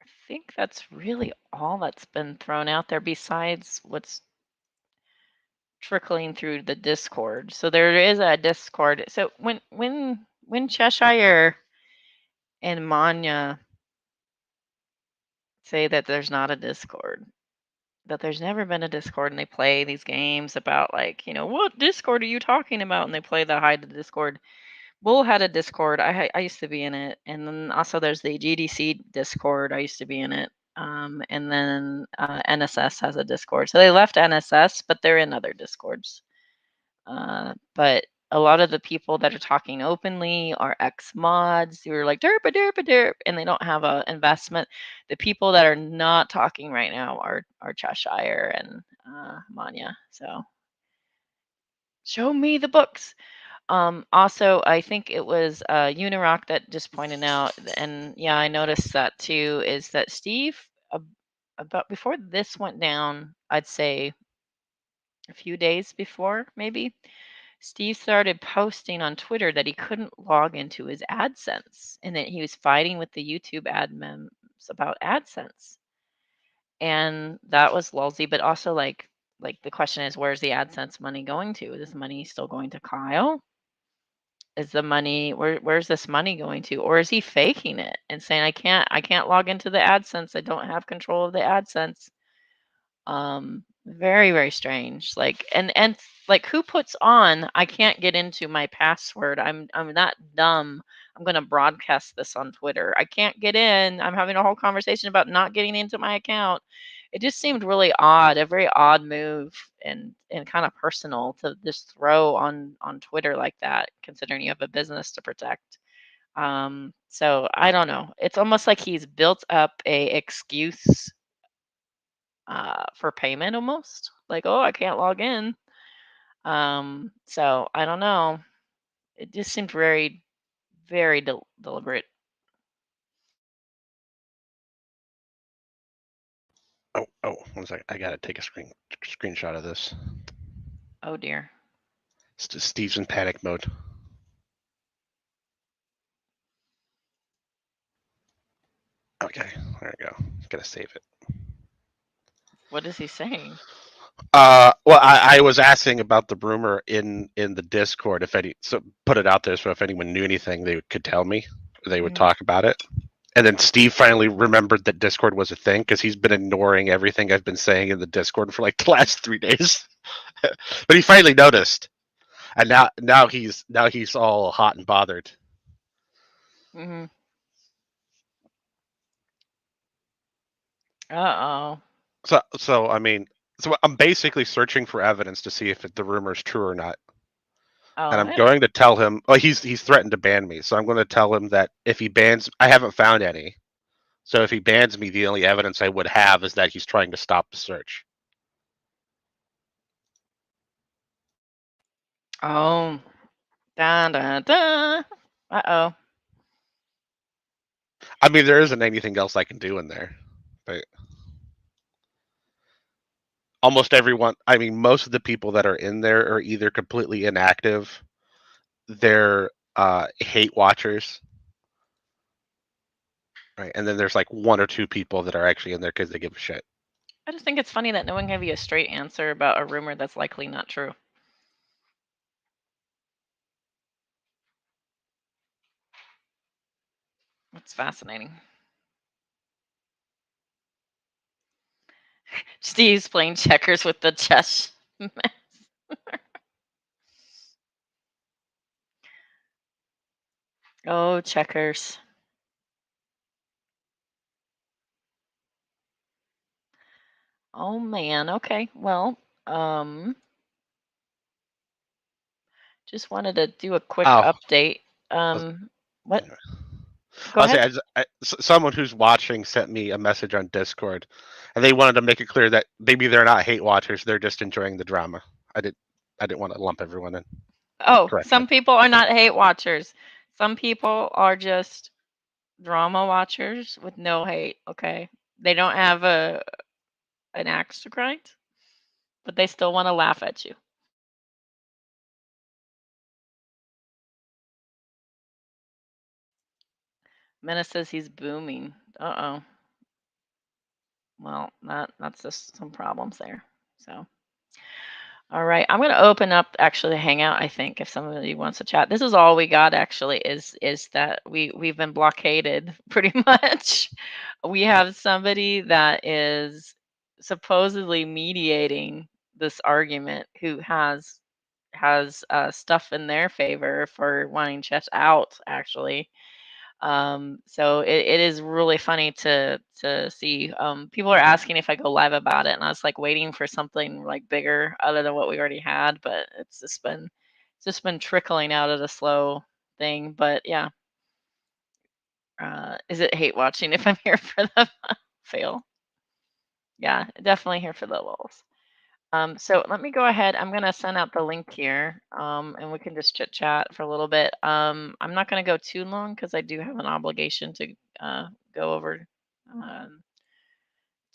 Speaker 2: I think that's really all that's been thrown out there besides what's trickling through the Discord. So there is a Discord. So when Cheshire and Manya say that there's not a Discord, that there's never been a Discord, and they play these games about like, what Discord are you talking about? And they play the hide the Discord. Bull had a Discord. I used to be in it, and then also there's the GDC Discord. I used to be in it, and then NSS has a Discord. So they left NSS, but they're in other Discords. But a lot of the people that are talking openly are ex-mods who are like derp a derp a derp, and they don't have a investment. The people that are not talking right now are Cheshire and Manya. So show me the books. Also, I think it was Unirock that just pointed out, and yeah, I noticed that too, is that Steve, about before this went down, I'd say a few days before, maybe, Steve started posting on Twitter that he couldn't log into his AdSense and that he was fighting with the YouTube admins about AdSense. And that was lulzy, but also like the question is, where's the AdSense money going to? Is this money still going to Kyle? Is the money where's this money going to? Or is he faking it and saying I can't log into the AdSense. I don't have control of the AdSense. Very, very strange. Like and like who puts on I can't get into my password. I'm not dumb. I'm going to broadcast this on Twitter. I can't get in. I'm having a whole conversation about not getting into my account. It just seemed really odd, a very odd move and kind of personal to just throw on Twitter like that, considering you have a business to protect. So I don't know. It's almost like he's built up a excuse for payment almost. Like, oh, I can't log in. So I don't know. It just seemed very, very deliberate.
Speaker 3: Oh, 1 second. I gotta take a screenshot of this.
Speaker 2: Oh dear.
Speaker 3: Steve's in panic mode. Okay, there we go. Gotta save it.
Speaker 2: What is he saying?
Speaker 3: Well, I was asking about the rumor in the Discord. So put it out there so if anyone knew anything, they could tell me. They would talk about it. And then Steve finally remembered that Discord was a thing because he's been ignoring everything I've been saying in the Discord for like the last 3 days. But he finally noticed, and now he's all hot and bothered.
Speaker 2: Mm-hmm. Uh-oh.
Speaker 3: So I mean, so I'm basically searching for evidence to see if the rumor is true or not.
Speaker 2: Oh,
Speaker 3: And I'm going to tell him. Oh, he's threatened to ban me, so I'm going to tell him that if he bans, I haven't found any. So if he bans me, the only evidence I would have is that he's trying to stop the search.
Speaker 2: Oh. Da da da. Uh-oh.
Speaker 3: I mean, there isn't anything else I can do in there, but almost everyone. I mean, most of the people that are in there are either completely inactive, they're hate watchers, right? And then there's like 1 or 2 people that are actually in there because they give a shit.
Speaker 2: I just think it's funny that no one gave you a straight answer about a rumor that's likely not true. It's fascinating. Steve's playing checkers with the chess. Oh, checkers. Oh man. Okay. Well, just wanted to do a quick update. What?
Speaker 3: Anyway.
Speaker 2: Go ahead.
Speaker 3: Someone who's watching sent me a message on Discord, and they wanted to make it clear that maybe they're not hate watchers; they're just enjoying the drama. I didn't want to lump everyone in.
Speaker 2: Oh,
Speaker 3: Correct.
Speaker 2: some people are not hate watchers. Some people are just drama watchers with no hate. Okay, they don't have an axe to grind, but they still want to laugh at you. Menace says he's booming. Uh-oh. Well, that's just some problems there. So, all right, I'm going to open up actually the Hangout. I think if somebody wants to chat, this is all we got. Actually, is that we've been blockaded pretty much. We have somebody that is supposedly mediating this argument who has stuff in their favor for wanting Chet out. Actually, so it is really funny to see. People are asking if I go live about it, and I was like waiting for something like bigger other than what we already had, but it's just been trickling out at a slow thing. But yeah, is it hate watching if I'm here for the fail? Yeah, definitely here for the lulls. So let me go ahead. I'm going to send out the link here, and we can just chit chat for a little bit. I'm not going to go too long because I do have an obligation to go over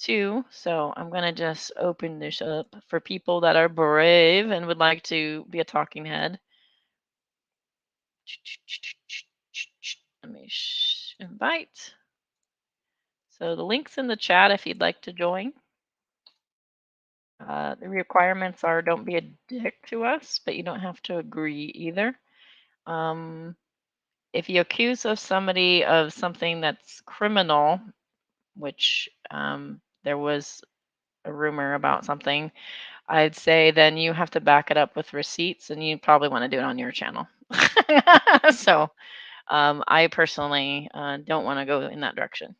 Speaker 2: too. So I'm going to just open this up for people that are brave and would like to be a talking head. Let me invite. So the link's in the chat if you'd like to join. The requirements are don't be a dick to us, but you don't have to agree either. If you accuse of somebody of something that's criminal, which there was a rumor about something, I'd say then you have to back it up with receipts, and you probably want to do it on your channel. So I personally don't want to go in that direction.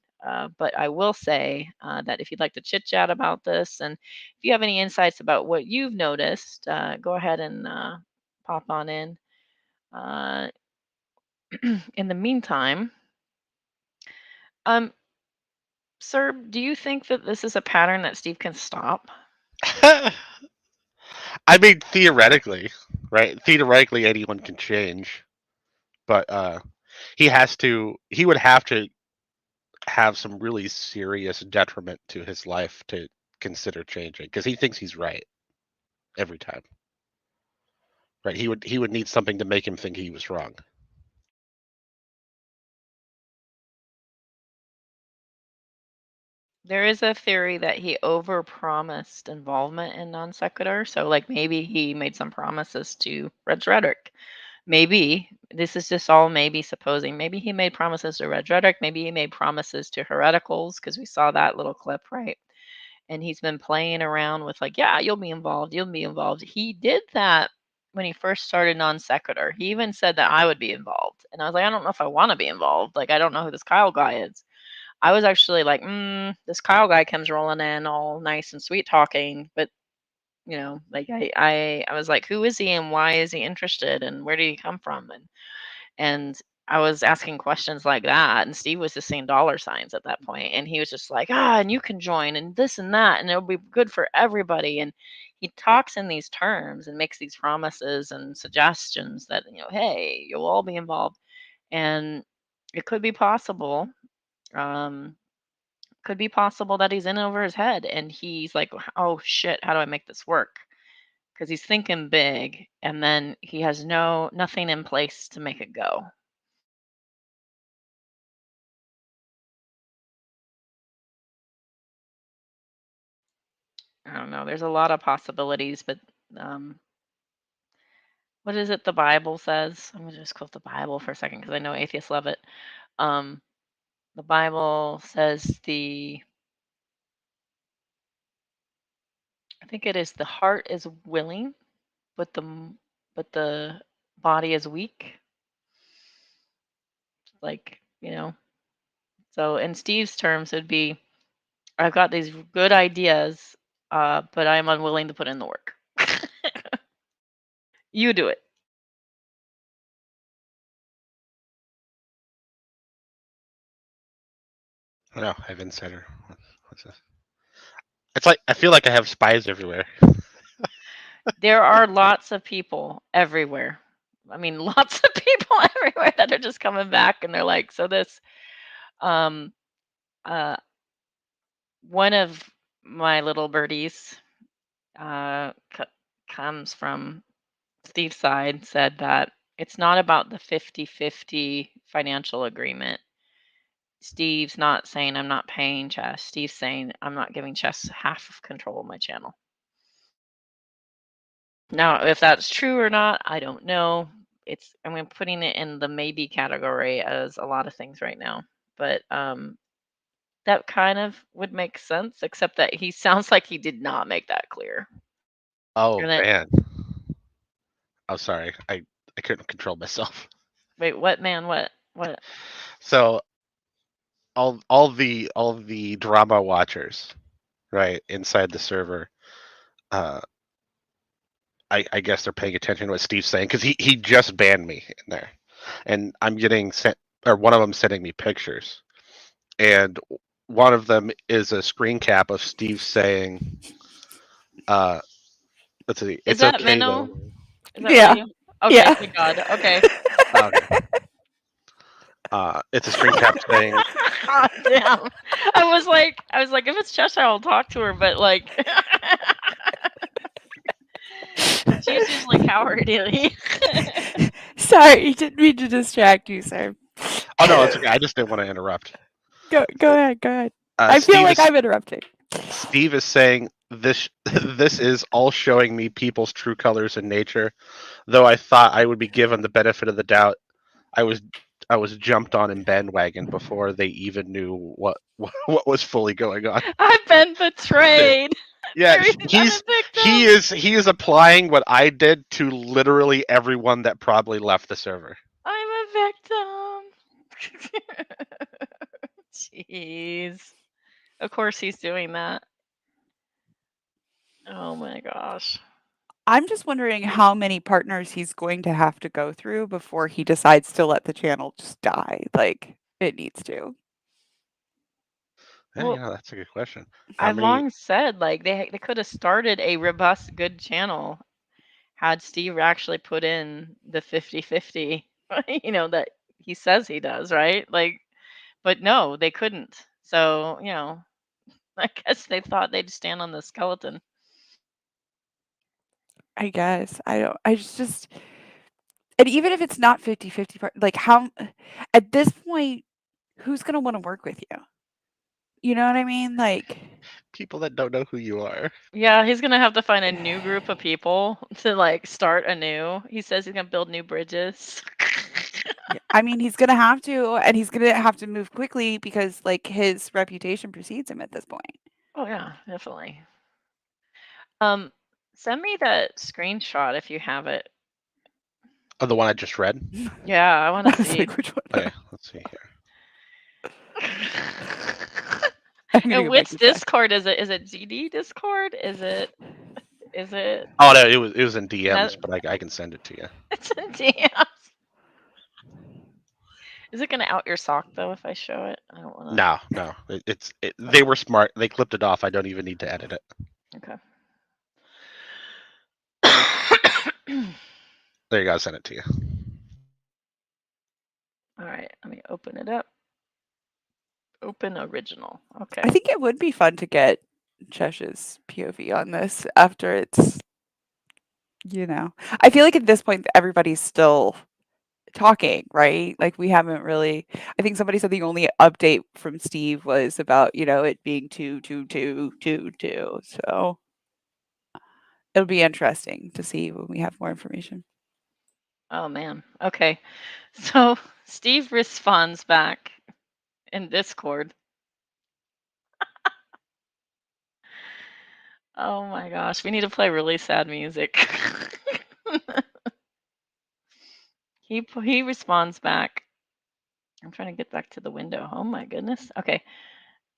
Speaker 2: But I will say that if you'd like to chit chat about this, and if you have any insights about what you've noticed, go ahead and pop on in. In the meantime, sir, do you think that this is a pattern that Steve can stop?
Speaker 3: I mean, theoretically, right? Theoretically, anyone can change, but he would have to have some really serious detriment to his life to consider changing, because he thinks he's right every time. Right? He would need something to make him think he was wrong.
Speaker 2: There is a theory that he overpromised involvement in non sequitur. So, like, maybe he made some promises to Red's Rhetoric. Maybe this is just all maybe supposing. Maybe he made promises to Red's Rhetoric. Maybe he made promises to hereticals, because we saw that little clip, right? And he's been playing around with like, yeah, you'll be involved. You'll be involved. He did that when he first started non sequitur. He even said that I would be involved, and I was like, I don't know if I want to be involved. Like, I don't know who this Kyle guy is. I was actually like, this Kyle guy comes rolling in all nice and sweet talking, but like I was like, who is he and why is he interested and where did he come from? And I was asking questions like that, and Steve was just saying dollar signs at that point, and he was just like, and you can join and this and that, and it'll be good for everybody. And he talks in these terms and makes these promises and suggestions that hey, you'll all be involved, and it could be possible. Could be possible that he's in over his head and he's like, oh shit, how do I make this work? Because he's thinking big and then he has nothing in place to make it go. I don't know. There's a lot of possibilities, but what is it the Bible says? I'm going to just quote the Bible for a second because I know atheists love it. The Bible says I think it is the heart is willing, but the body is weak. Like, so in Steve's terms, it'd be, I've got these good ideas, but I'm unwilling to put in the work. You do it.
Speaker 3: No, I have insider. What's this? It's like I feel like I have spies everywhere.
Speaker 2: There are lots of people everywhere. I mean, lots of people everywhere that are just coming back and they're like, so this, one of my little birdies comes from Steve's side, said that it's not about the 50-50 financial agreement. Steve's not saying I'm not paying Chess. Steve's saying I'm not giving Chess half of control of my channel. Now, if that's true or not, I don't know. I'm putting it in the maybe category as a lot of things right now. But that kind of would make sense, except that he sounds like he did not make that clear.
Speaker 3: Oh
Speaker 2: And then,
Speaker 3: man. Oh, sorry. I couldn't control myself.
Speaker 2: wait, what man? What?
Speaker 3: So all the drama watchers, right, inside the server, I guess they're paying attention to what Steve's saying because he just banned me in there, and I'm getting sent, or one of them sending me pictures, and one of them is a screen cap of Steve saying, let's see,
Speaker 2: Is
Speaker 3: it's
Speaker 2: that
Speaker 3: okay
Speaker 2: Minnow?
Speaker 3: though.
Speaker 2: Is that
Speaker 7: Yeah.
Speaker 2: what you? Okay,
Speaker 7: Yeah.
Speaker 2: thank God. Okay.
Speaker 3: Okay. It's a screen cap saying,
Speaker 2: God damn. I was like, if it's Cheshire, I'll talk to her, but like, she's usually cowardly.
Speaker 7: Sorry, didn't mean to distract you, sir.
Speaker 3: oh no, it's okay. I just didn't want to interrupt.
Speaker 7: Go ahead. I feel like I'm interrupting.
Speaker 3: Steve is saying this is all showing me people's true colors in nature. Though I thought I would be given the benefit of the doubt, I was jumped on in bandwagon before they even knew what was fully going on.
Speaker 2: I've been betrayed.
Speaker 3: Yeah,
Speaker 2: I'm a victim.
Speaker 3: he is applying what I did to literally everyone that probably left the server.
Speaker 2: I'm a victim. Jeez. Of course he's doing that. Oh my gosh.
Speaker 7: I'm just wondering how many partners he's going to have to go through before he decides to let the channel just die like it needs to.
Speaker 3: Yeah,
Speaker 2: Well,
Speaker 3: that's a good question.
Speaker 2: I've long said like they could have started a robust, good channel had Steve actually put in the 50-50, that he says he does, right? Like, but no, they couldn't. So, I guess they thought they'd stand on the skeleton.
Speaker 7: I guess. I just and even if it's not 50-50, like how at this point, who's gonna want to work with you? You know what I mean? Like
Speaker 3: people that don't know who you are.
Speaker 2: Yeah, he's gonna have to find a new group of people to like start anew. He says he's gonna build new bridges.
Speaker 7: I mean, he's gonna have to, and he's gonna have to move quickly because like his reputation precedes him at this point.
Speaker 2: Oh yeah, definitely. Send me that screenshot if you have it.
Speaker 3: Oh, the one I just read?
Speaker 2: Yeah, I want to see.
Speaker 7: Like, which one?
Speaker 3: Okay, let's see here.
Speaker 2: And which Discord is it? Is it GD Discord? Is it?
Speaker 3: Oh no, it was in DMs, but I can send it to you.
Speaker 2: It's in DMs. Is it gonna out your sock though if I show it? I don't want to.
Speaker 3: No. They were smart. They clipped it off. I don't even need to edit it.
Speaker 2: Okay.
Speaker 3: There you go. I'll send it to you.
Speaker 2: All right, let me open it up. Open original. Okay.
Speaker 7: I think it would be fun to get Chesh's POV on this after it's, I feel like at this point everybody's still talking, right? Like we haven't really. I think somebody said the only update from Steve was about it being 22222. So it'll be interesting to see when we have more information.
Speaker 2: Oh man. Okay. So Steve responds back in Discord. Oh my gosh, we need to play really sad music. He responds back. I'm trying to get back to the window. Oh my goodness. Okay.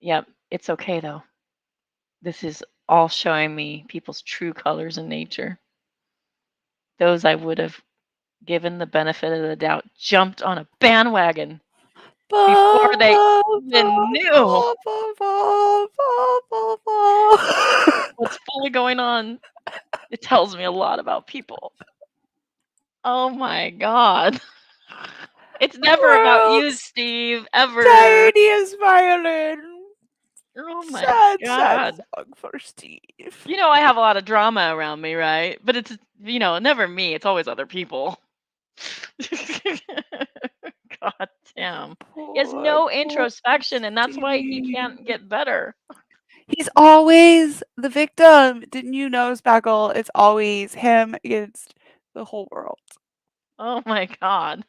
Speaker 2: Yep, it's okay though. This is all showing me people's true colors in nature. Those I would have given the benefit of the doubt jumped on a bandwagon before they even knew what's fully going on. It tells me a lot about people. Oh my god. It's never about you, Steve, ever.
Speaker 7: Tiniest violin.
Speaker 2: Oh my
Speaker 7: sad
Speaker 2: god.
Speaker 7: song for Steve.
Speaker 2: I have a lot of drama around me, right? But it's, never me. It's always other people. God him. He has no introspection, and that's why he
Speaker 7: Steve.
Speaker 2: can't get better.
Speaker 7: He's always the victim. Didn't you know, Speckle? It's always him against the whole world.
Speaker 2: Oh my god.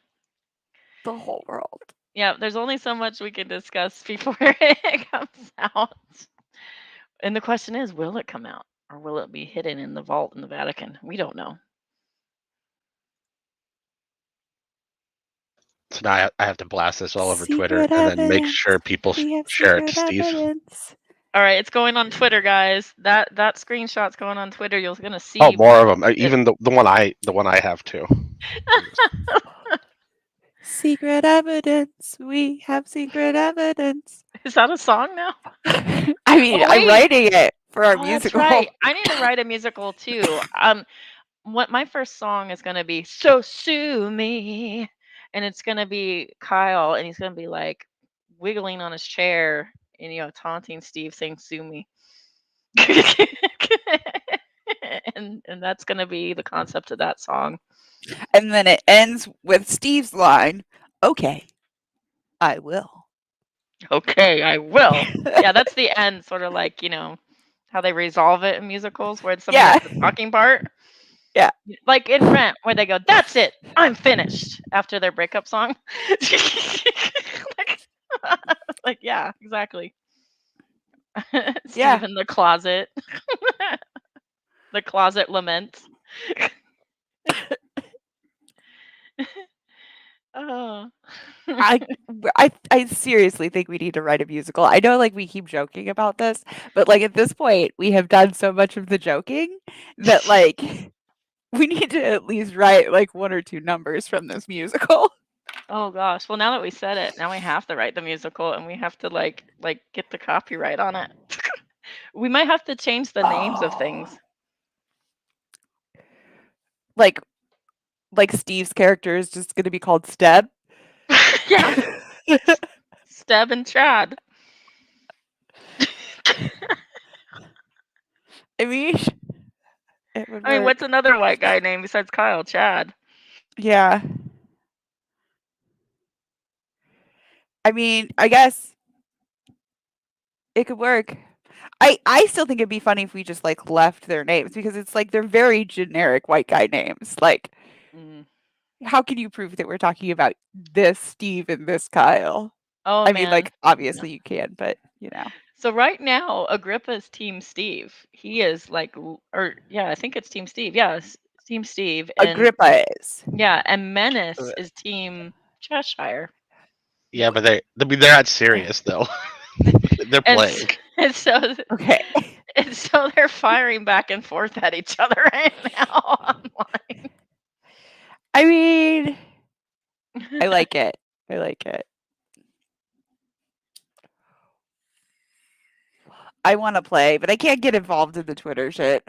Speaker 7: The whole world.
Speaker 2: Yeah, there's only so much we can discuss before it comes out. And the question is, will it come out? Or will it be hidden in the vault in the Vatican? We don't know.
Speaker 3: So now I have to blast this all over
Speaker 7: Secret
Speaker 3: Twitter and then make
Speaker 7: evidence.
Speaker 3: sure people
Speaker 7: We have
Speaker 3: share it
Speaker 7: secret
Speaker 3: to Steve.
Speaker 7: evidence.
Speaker 2: All right, it's going on Twitter, guys. That screenshot's going on Twitter. You're gonna see.
Speaker 3: Oh, more of them. Even the one I have too.
Speaker 7: Secret evidence. We have secret evidence.
Speaker 2: Is that a song now?
Speaker 7: I mean,
Speaker 2: Oh,
Speaker 7: I'm
Speaker 2: wait.
Speaker 7: writing it for our
Speaker 2: Oh, that's
Speaker 7: musical.
Speaker 2: right. I need to write a musical too. What my first song is gonna be, "So Sue Me," and it's gonna be Kyle, and he's gonna be like wiggling on his chair and taunting Steve, saying "Sue me," and that's gonna be the concept of that song.
Speaker 7: And then it ends with Steve's line, "Okay, I will."
Speaker 2: Okay, I will. Yeah, that's the end, sort of like how they resolve it in musicals, where somebody
Speaker 7: Yeah.
Speaker 2: has the talking part.
Speaker 7: Yeah.
Speaker 2: Like in Rent, where they go, "That's it, I'm finished," after their breakup song. like, yeah, exactly. Steve
Speaker 7: Yeah.
Speaker 2: in the closet. The closet lament. Oh.
Speaker 7: I seriously think we need to write a musical. I know, like, we keep joking about this, but, like, at this point, we have done so much of the joking that, like, we need to at least write, like, 1 or 2 numbers from this musical.
Speaker 2: Oh gosh. Well, now that we said it, now we have to write the musical, and we have to like get the copyright on it. We might have to change the names of things.
Speaker 7: Like Steve's character is just gonna be called Steb?
Speaker 2: Yeah. Steb and Chad.
Speaker 7: I mean, it would
Speaker 2: I mean,
Speaker 7: work.
Speaker 2: what's another white guy name besides Kyle? Chad.
Speaker 7: Yeah. I mean, I guess it could work. I still think it'd be funny if we just, like, left their names because it's, like, they're very generic white guy names. Like, how can you prove that we're talking about this Steve and this Kyle?
Speaker 2: Oh,
Speaker 7: I mean,
Speaker 2: man.
Speaker 7: like, obviously you can, but,
Speaker 2: So right now, Agrippa's Team Steve. He is like, I think it's Team Steve. Yeah, Team Steve. And
Speaker 7: Agrippa is.
Speaker 2: yeah, and Menace is Team Cheshire.
Speaker 3: Yeah, but they're not serious though. They're playing.
Speaker 2: And so
Speaker 7: Okay.
Speaker 2: And so they're firing back and forth at each other right now online.
Speaker 7: I mean, I like it. I like it. I want to play, but I can't get involved in the Twitter shit.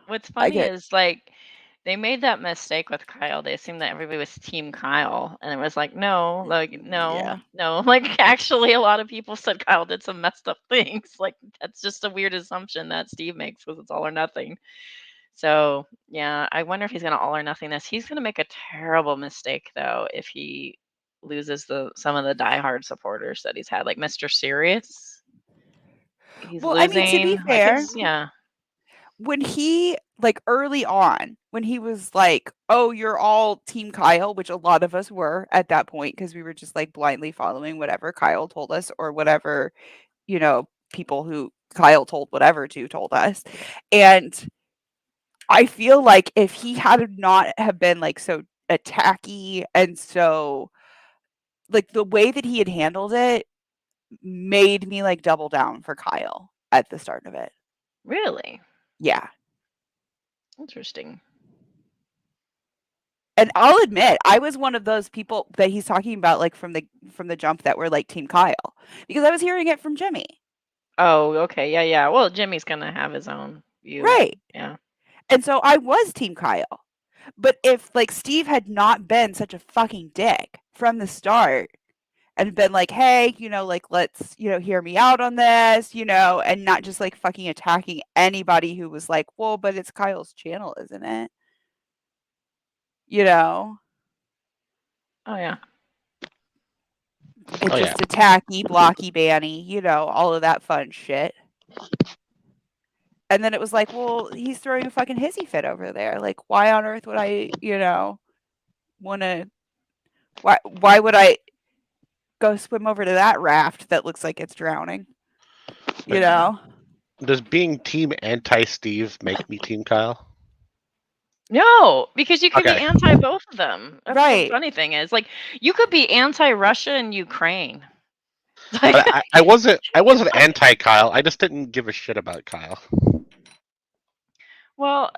Speaker 2: What's funny is like they made that mistake with Kyle. They assumed that everybody was Team Kyle, and it was like, no,
Speaker 7: Yeah.
Speaker 2: no. Like actually, a lot of people said Kyle did some messed up things. Like that's just a weird assumption that Steve makes because it's all or nothing. So yeah, I wonder if he's gonna all or nothing this. He's gonna make a terrible mistake though if he loses some of the diehard supporters that he's had, like Mr. Serious. He's
Speaker 7: Well,
Speaker 2: losing.
Speaker 7: I mean, to be
Speaker 2: Like,
Speaker 7: fair,
Speaker 2: yeah.
Speaker 7: when he, like, early on, when he was like, "Oh, you're all Team Kyle," which a lot of us were at that point because we were just, like, blindly following whatever Kyle told us or whatever, people who Kyle told whatever to told us. And I feel like if he had not have been, like, so attacky and so, like, the way that he had handled it made me, like, double down for Kyle at the start of it.
Speaker 2: Really?
Speaker 7: Yeah.
Speaker 2: Interesting.
Speaker 7: And I'll admit, I was one of those people that he's talking about, like, from the jump that were, like, Team Kyle, because I was hearing it from Jimmy.
Speaker 2: Oh, okay. Yeah, yeah. Well, Jimmy's gonna have his own view.
Speaker 7: Right.
Speaker 2: Yeah.
Speaker 7: And so I was Team Kyle. But if, like, Steve had not been such a fucking dick from the start and been like, "Hey, like, let's, hear me out on this," and not just, like, fucking attacking anybody who was like, "Well, but it's Kyle's channel, isn't it?"
Speaker 2: Oh, yeah.
Speaker 7: and
Speaker 3: Oh,
Speaker 7: just attacky, blocky, banny, you know, all of that fun shit. And then it was like, well, he's throwing a fucking hissy fit over there. Like, why on earth would I, you know, want to? Why would I go swim over to that raft that looks like it's drowning? You
Speaker 3: But
Speaker 7: know?
Speaker 3: does being team anti-Steve make me team Kyle?
Speaker 2: No, because you could be
Speaker 3: Okay.
Speaker 2: anti both of them. That's the
Speaker 7: Right.
Speaker 2: funny thing is, like, you could be anti-Russia and Ukraine.
Speaker 3: But
Speaker 2: Like,
Speaker 3: I wasn't anti-Kyle. I just didn't give a shit about Kyle.
Speaker 2: well,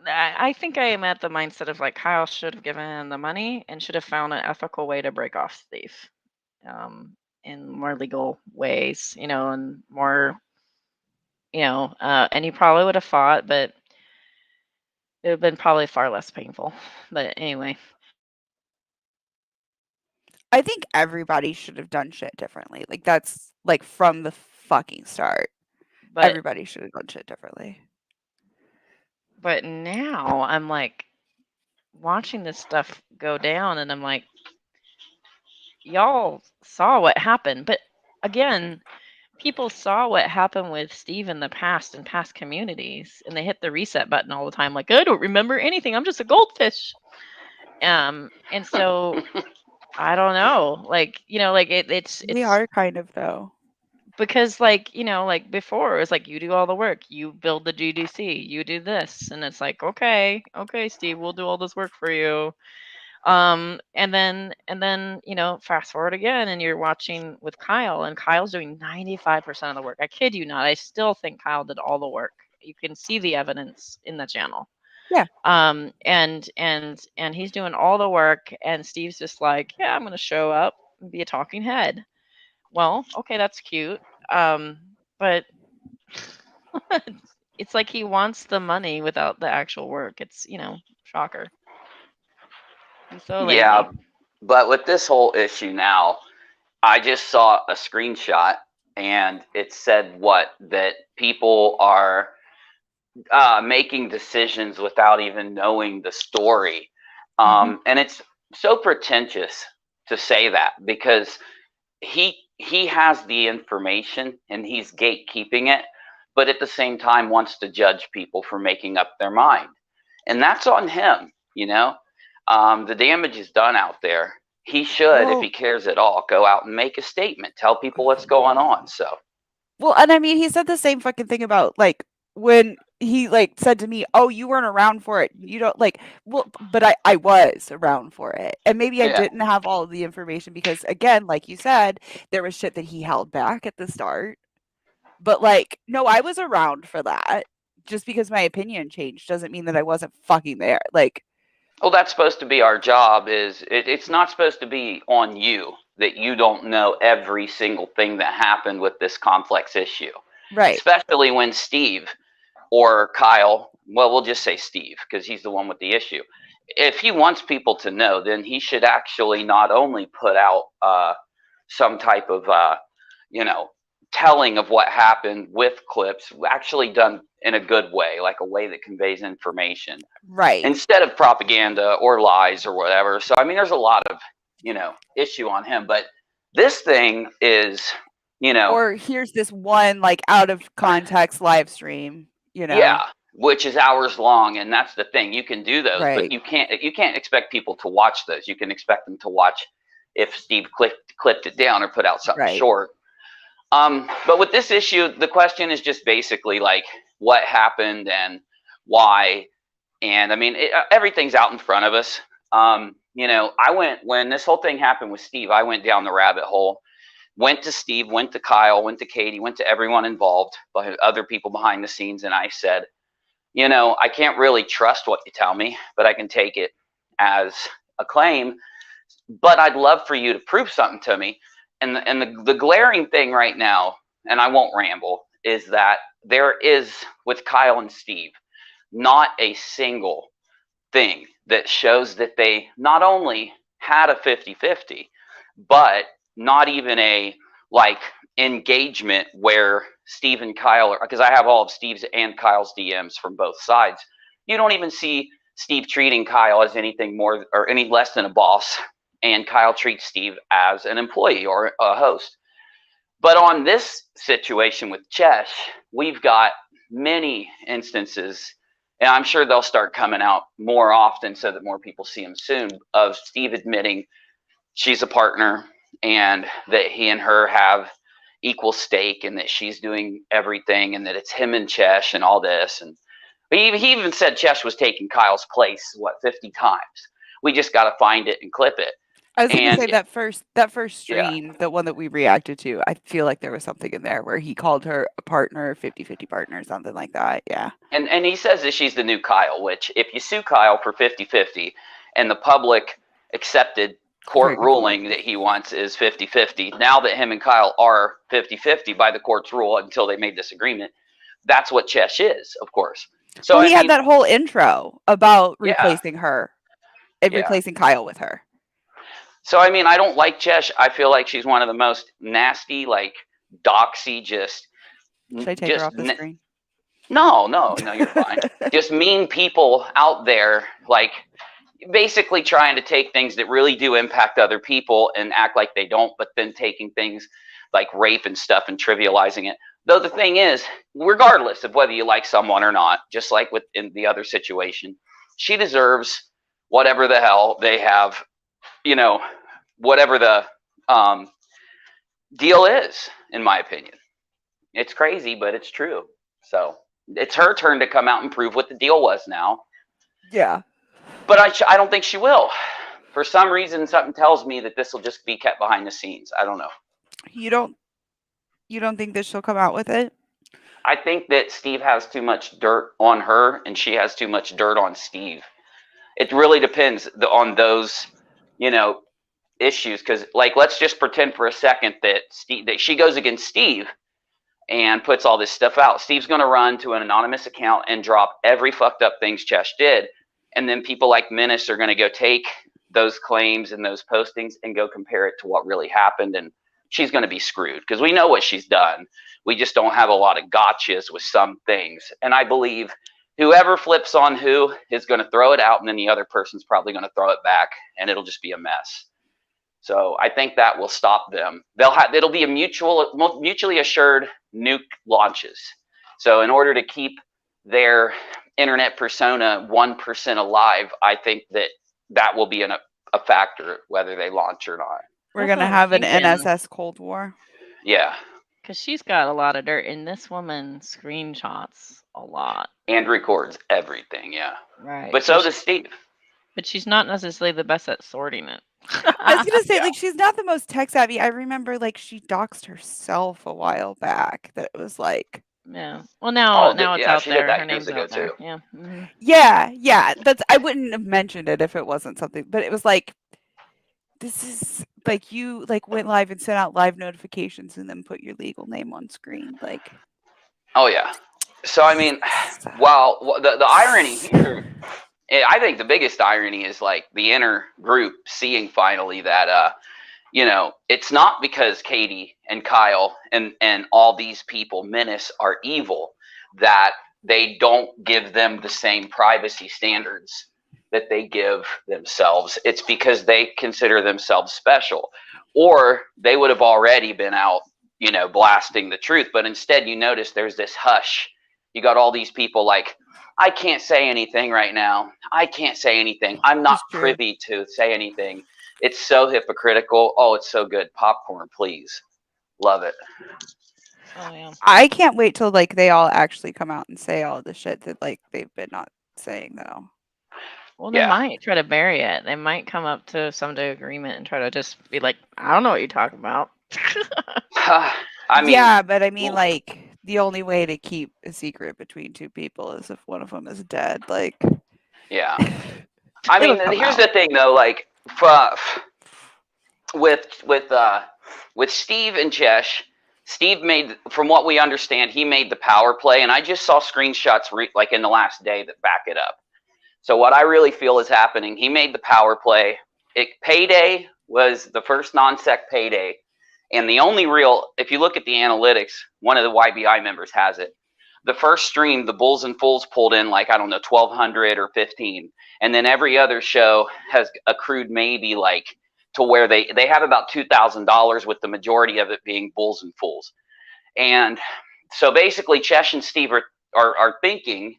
Speaker 2: I think I am at the mindset of like Kyle should have given him the money and should have found an ethical way to break off Steve, in more legal ways, you know, and more, you know, and he probably would have fought, but it would have been probably far less painful. But anyway,
Speaker 7: I think everybody should have done shit differently. Like, that's like from the fucking start.
Speaker 2: but
Speaker 7: Everybody should have done shit differently.
Speaker 2: but now I'm like watching this stuff go down, and I'm like, y'all saw what happened, but again, people saw what happened with Steve in the past in past communities, and they hit the reset button all the time. Like, I don't remember anything. I'm just a goldfish. And so I don't know. Like, you know, like it's
Speaker 7: We are kind of, though.
Speaker 2: because, like, you know, like before it was like you do all the work, you build the GDC, you do this, and it's like, okay, Steve, we'll do all this work for you. And then, you know, fast forward again, and you're watching with Kyle, and Kyle's doing 95% of the work. I kid you not. I still think Kyle did all the work. You can see the evidence in the channel.
Speaker 7: Yeah.
Speaker 2: And he's doing all the work, and Steve's just like, yeah, I'm going to show up and be a talking head. Well, okay, that's cute. But it's like he wants the money without the actual work. It's, you know, shocker. He's so lazy.
Speaker 8: Yeah, but with this whole issue now, I just saw a screenshot and it said that people are making decisions without even knowing the story. And it's so pretentious to say that because he has the information and he's gatekeeping it, but at the same time wants to judge people for making up their mind. And that's on him, you know? The damage is done out there. He should, if he cares at all, go out and make a statement, tell people what's going on. So,
Speaker 7: well, and I mean, he said the same fucking thing about like when he like said to me, "Oh, you weren't around for it. You don't like." Well, but I was around for it, and maybe I didn't have all of the information because, again, like you said, there was shit that he held back at the start. But like, no, I was around for that. Just because my opinion changed doesn't mean that I wasn't fucking there. Like,
Speaker 8: well, that's supposed to be our job. It's not supposed to be on you that you don't know every single thing that happened with this complex issue.
Speaker 7: right.
Speaker 8: Especially when Steve or Kyle, well, we'll just say Steve because he's the one with the issue. If he wants people to know, then he should actually not only put out some type of, you know, telling of what happened with clips, actually done in a good way, like a way that conveys information.
Speaker 7: Right.
Speaker 8: Instead of propaganda or lies or whatever. So, I mean, there's a lot of, you know, issue on him. But this thing is, you know.
Speaker 7: Or here's this one, like, out of context live stream, you know.
Speaker 8: Yeah, which is hours long. And that's the thing. You can do those,
Speaker 7: Right.
Speaker 8: but you can't expect people to watch those. You can expect them to watch if Steve clipped it down or put out something short. But with this issue, the question is just basically like what happened and why. And I mean, everything's out in front of us. You know, when this whole thing happened with Steve, I went down the rabbit hole, went to Steve, went to Kyle, went to Katie, went to everyone involved, other people behind the scenes. And I said, you know, I can't really trust what you tell me, but I can take it as a claim. But I'd love for you to prove something to me. And the glaring thing right now, and I won't ramble, is that there is, with Kyle and Steve, not a single thing that shows that they not only had a 50-50, but not even a like engagement where Steve and Kyle are, because I have all of Steve's and Kyle's DMs from both sides. You don't even see Steve treating Kyle as anything more or any less than a boss. and Kyle treats Steve as an employee or a host. But on this situation with Chesh, we've got many instances, and I'm sure they'll start coming out more often so that more people see them soon, of Steve admitting she's a partner and that he and her have equal stake and that she's doing everything and that it's him and Chesh and all this. And he even said Chesh was taking Kyle's place, 50 times. We just got to find it and clip it.
Speaker 7: I was going to
Speaker 8: And
Speaker 7: say that first stream, the one that we reacted to, I feel like there was something in there where he called her a partner, 50-50 partner, something like that. Yeah.
Speaker 8: And he says that she's the new Kyle, which if you sue Kyle for 50-50 and the public accepted court ruling that he wants is 50-50, now that him and Kyle are 50-50 by the court's rule until they made this agreement, that's what Chesh is, of course. So
Speaker 7: he had that whole intro about replacing her and
Speaker 8: Yeah.
Speaker 7: replacing Kyle with her.
Speaker 8: So, I mean, I don't like Chesh. I feel like she's one of the most nasty, like, doxy, just...
Speaker 7: Should I take her off the screen?
Speaker 8: No, you're fine. Just mean people out there, like, basically trying to take things that really do impact other people and act like they don't, but then taking things like rape and stuff and trivializing it. Though the thing is, regardless of whether you like someone or not, just like in the other situation, she deserves whatever the hell they have, you know, whatever the deal is, in my opinion. It's crazy, but it's true. So it's her turn to come out and prove what the deal was now.
Speaker 7: Yeah.
Speaker 8: But I don't think she will. For some reason, something tells me that this will just be kept behind the scenes. I don't know.
Speaker 7: You don't think that she'll come out with it?
Speaker 8: I think that Steve has too much dirt on her and she has too much dirt on Steve. It really depends on those, you know, issues. Because, like, let's just pretend for a second that she goes against Steve and puts all this stuff out. Steve's going to run to an anonymous account and drop every fucked up things Chesh did. And then people like Menace are going to go take those claims and those postings and go compare it to what really happened. And she's going to be screwed because we know what she's done. We just don't have a lot of gotchas with some things. And I believe whoever flips on who is going to throw it out, and then the other person's probably going to throw it back, and it'll just be a mess. So I think that will stop them. It'll be a mutually assured nuke launches. So in order to keep their internet persona 1% alive, I think that will be a factor whether they launch or not.
Speaker 7: We're going to have an NSS Cold War.
Speaker 8: Yeah.
Speaker 2: Because she's got a lot of dirt, and this woman screenshots a lot.
Speaker 8: And records everything, yeah.
Speaker 2: Right.
Speaker 8: But so does Steve.
Speaker 2: But she's not necessarily the best at sorting it.
Speaker 7: I was going to say, like, she's not the most tech savvy. I remember, like, she doxed herself a while back. That it was like...
Speaker 2: Yeah. Well, now it's out there.
Speaker 8: Her
Speaker 2: name's out there.
Speaker 8: Too.
Speaker 2: Yeah. Mm-hmm.
Speaker 7: Yeah. I wouldn't have mentioned it if it wasn't something, but it was like, this is like you like went live and sent out live notifications and then put your legal name on screen. Like,
Speaker 8: oh yeah. So I mean, well, the irony here, I think the biggest irony is like the inner group seeing finally that you know, it's not because Katie and Kyle and all these people, Menace, are evil, that they don't give them the same privacy standards that they give themselves. It's because they consider themselves special, or they would have already been out, you know, blasting the truth. But instead, you notice there's this hush. You got all these people like, I can't say anything right now. I can't say anything. I'm not privy to say anything. It's so hypocritical. Oh, it's so good. Popcorn, please. Love it.
Speaker 2: Oh, yeah.
Speaker 7: I can't wait till like they all actually come out and say all the shit that like they've been not saying though.
Speaker 2: Well, they might try to bury it. They might come up to some agreement and try to just be like, I don't know what you're talking about.
Speaker 8: I mean,
Speaker 7: yeah, but I mean, like, the only way to keep a secret between two people is if one of them is dead. Like,
Speaker 8: yeah. I mean, here's the thing, though. Like, with Steve and Chesh, Steve made, from what we understand, he made the power play, and I just saw screenshots like in the last day that back it up. So what I really feel is happening, he made the power play. Payday was the first non-sec payday. And the only real, if you look at the analytics, one of the YBI members has it. The first stream, the Bulls and Fools pulled in like, I don't know, 1,200 or 15. And then every other show has accrued maybe like to where they have about $2,000, with the majority of it being bulls and fools. And so basically, Chesh and Steve are thinking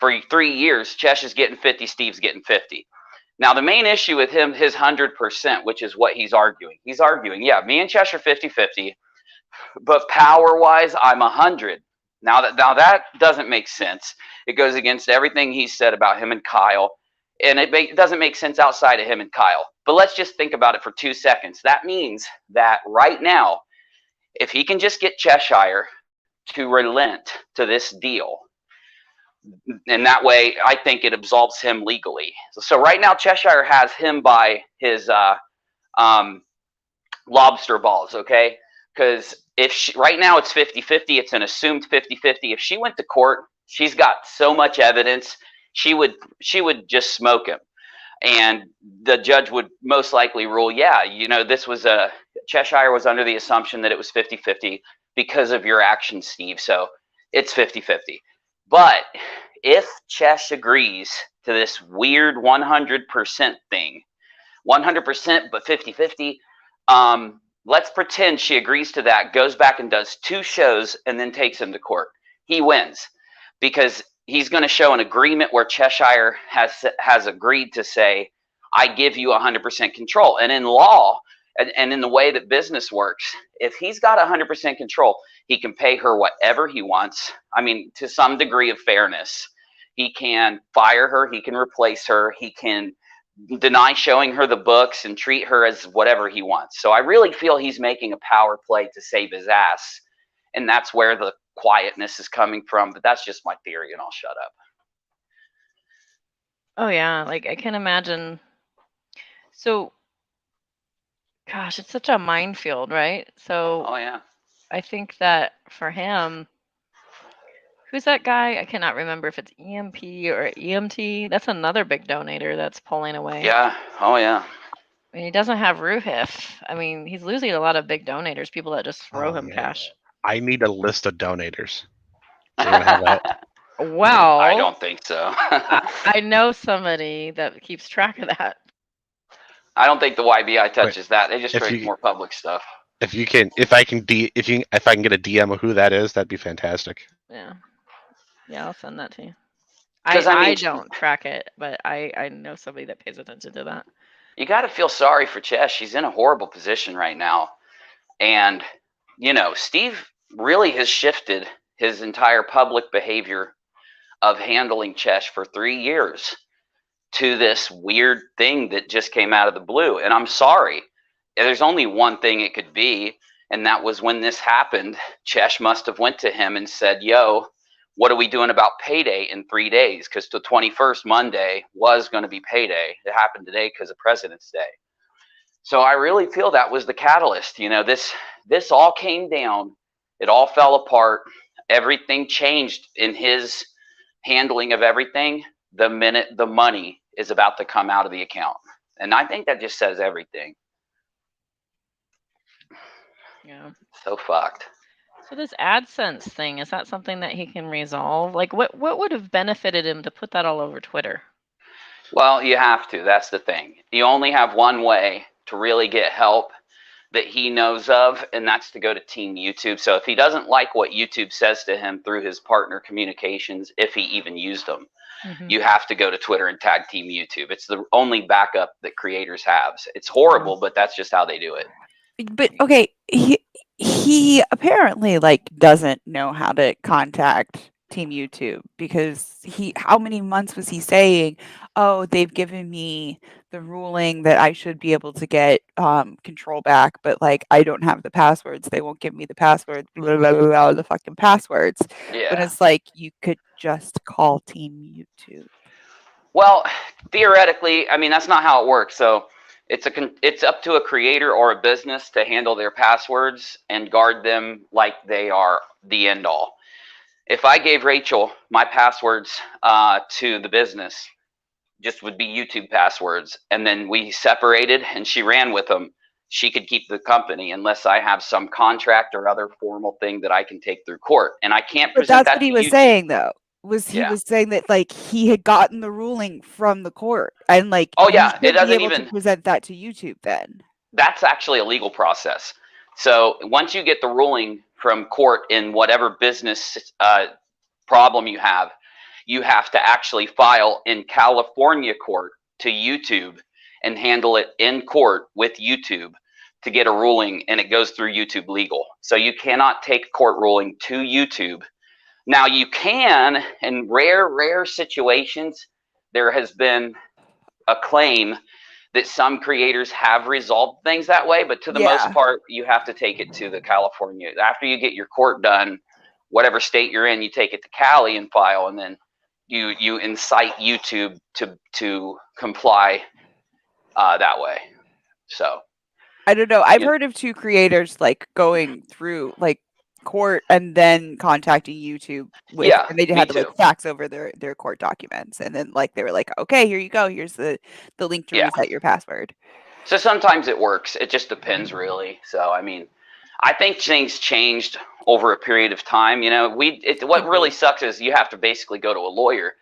Speaker 8: for 3 years, Chesh is getting 50, Steve's getting 50. Now, the main issue with him, his 100%, which is what he's arguing. He's arguing, yeah, me and Chesh are 50-50, but power-wise, I'm 100. Now that doesn't make sense. It goes against everything he said about him and Kyle, and it doesn't make sense outside of him and Kyle. But let's just think about it for 2 seconds. That means that right now, if he can just get Cheshire to relent to this deal, and that way I think it absolves him legally. So right now Cheshire has him by his lobster balls, okay? Because right now it's 50-50, it's an assumed 50-50. If she went to court, she's got so much evidence, she would just smoke him. And the judge would most likely rule, yeah, this was Cheshire was under the assumption that it was 50-50 because of your actions, Steve. So it's 50-50. But if Chesh agrees to this weird 100% thing, 100% but 50-50, let's pretend she agrees to that, goes back and does 2 shows, and then takes him to court. He wins because he's going to show an agreement where Cheshire has agreed to say, I give you 100% control. And in law, and in the way that business works, if he's got 100% control, he can pay her whatever he wants. I mean, to some degree of fairness. He can fire her, he can replace her, he can deny showing her the books and treat her as whatever he wants. So I really feel he's making a power play to save his ass. And that's where the quietness is coming from. But that's just my theory, and I'll shut up.
Speaker 2: Oh, yeah. Like, I can imagine. So, gosh, it's such a minefield, right? So,
Speaker 8: oh, yeah.
Speaker 2: I think that for him, who's that guy? I cannot remember if it's EMP or EMT. That's another big donator that's pulling away.
Speaker 8: Yeah. Oh, yeah.
Speaker 2: I mean, he doesn't have Ruhif. I mean, he's losing a lot of big donators, people that just throw him cash.
Speaker 3: I need a list of donators. You're gonna have that?
Speaker 2: Well,
Speaker 8: I don't think so.
Speaker 2: I know somebody that keeps track of that.
Speaker 8: I don't think the YBI touches that. They just trade more public stuff.
Speaker 3: If I can get a DM of who that is, that'd be fantastic.
Speaker 2: Yeah, I'll send that to you. I don't track it, but I know somebody that pays attention to that.
Speaker 8: You got to feel sorry for Chesh. She's in a horrible position right now, and Steve really has shifted his entire public behavior of handling Chesh for 3 years to this weird thing that just came out of the blue. And I'm sorry. There's only one thing it could be, and that was when this happened, Chesh must have went to him and said, yo, what are we doing about payday in 3 days? Because the 21st, Monday, was going to be payday. It happened today because of President's Day. So I really feel that was the catalyst. This all came down. It all fell apart. Everything changed in his handling of everything the minute the money is about to come out of the account. And I think that just says everything.
Speaker 2: Yeah.
Speaker 8: So fucked.
Speaker 2: So this AdSense thing, is that something that he can resolve? Like, what would have benefited him to put that all over Twitter?
Speaker 8: Well, you have to. That's the thing. You only have one way to really get help that he knows of, and that's to go to Team YouTube. So if he doesn't like what YouTube says to him through his partner communications, if he even used them, you have to go to Twitter and tag Team YouTube. It's the only backup that creators have. It's horrible, but that's just how they do it.
Speaker 7: But okay, he apparently doesn't know how to contact Team YouTube, because how many months was he saying, oh, they've given me the ruling that I should be able to get control back, but I don't have the passwords, they won't give me the passwords, blah, blah, blah, blah, the fucking passwords.
Speaker 8: Yeah.
Speaker 7: But it's you could just call Team YouTube.
Speaker 8: Well, theoretically, I mean, that's not how it works. So it's up to a creator or a business to handle their passwords and guard them like they are the end all. If I gave Rachel my passwords to the business, just would be YouTube passwords, and then we separated and she ran with them, she could keep the company unless I have some contract or other formal thing that I can take through court. And I can't present that to YouTube.
Speaker 7: But that's what he was saying, though. was he
Speaker 8: Yeah.
Speaker 7: was saying that like he had gotten the ruling from the court and like
Speaker 8: Oh,
Speaker 7: you
Speaker 8: yeah, it
Speaker 7: should
Speaker 8: doesn't
Speaker 7: be able to
Speaker 8: even-
Speaker 7: present that to YouTube then.
Speaker 8: That's actually a legal process. So once you get the ruling from court in whatever business problem you have to actually file in California court to YouTube and handle it in court with YouTube to get a ruling, and it goes through YouTube legal. So you cannot take a court ruling to YouTube. Now you can, in rare situations, there has been a claim that some creators have resolved things that way, but to the most part, you have to take it to the California. After you get your court done, whatever state you're in, you take it to Cali and file, and then you incite YouTube to comply that way. So
Speaker 7: I don't know. I've heard of 2 creators like going through like court and then contacting YouTube with, and they had to like fax over their court documents, and then like they were like, okay, here you go. Here's the link to reset your password.
Speaker 8: So sometimes it works. It just depends, really. So I mean, I think things changed over a period of time. You know, what really sucks is you have to basically go to a lawyer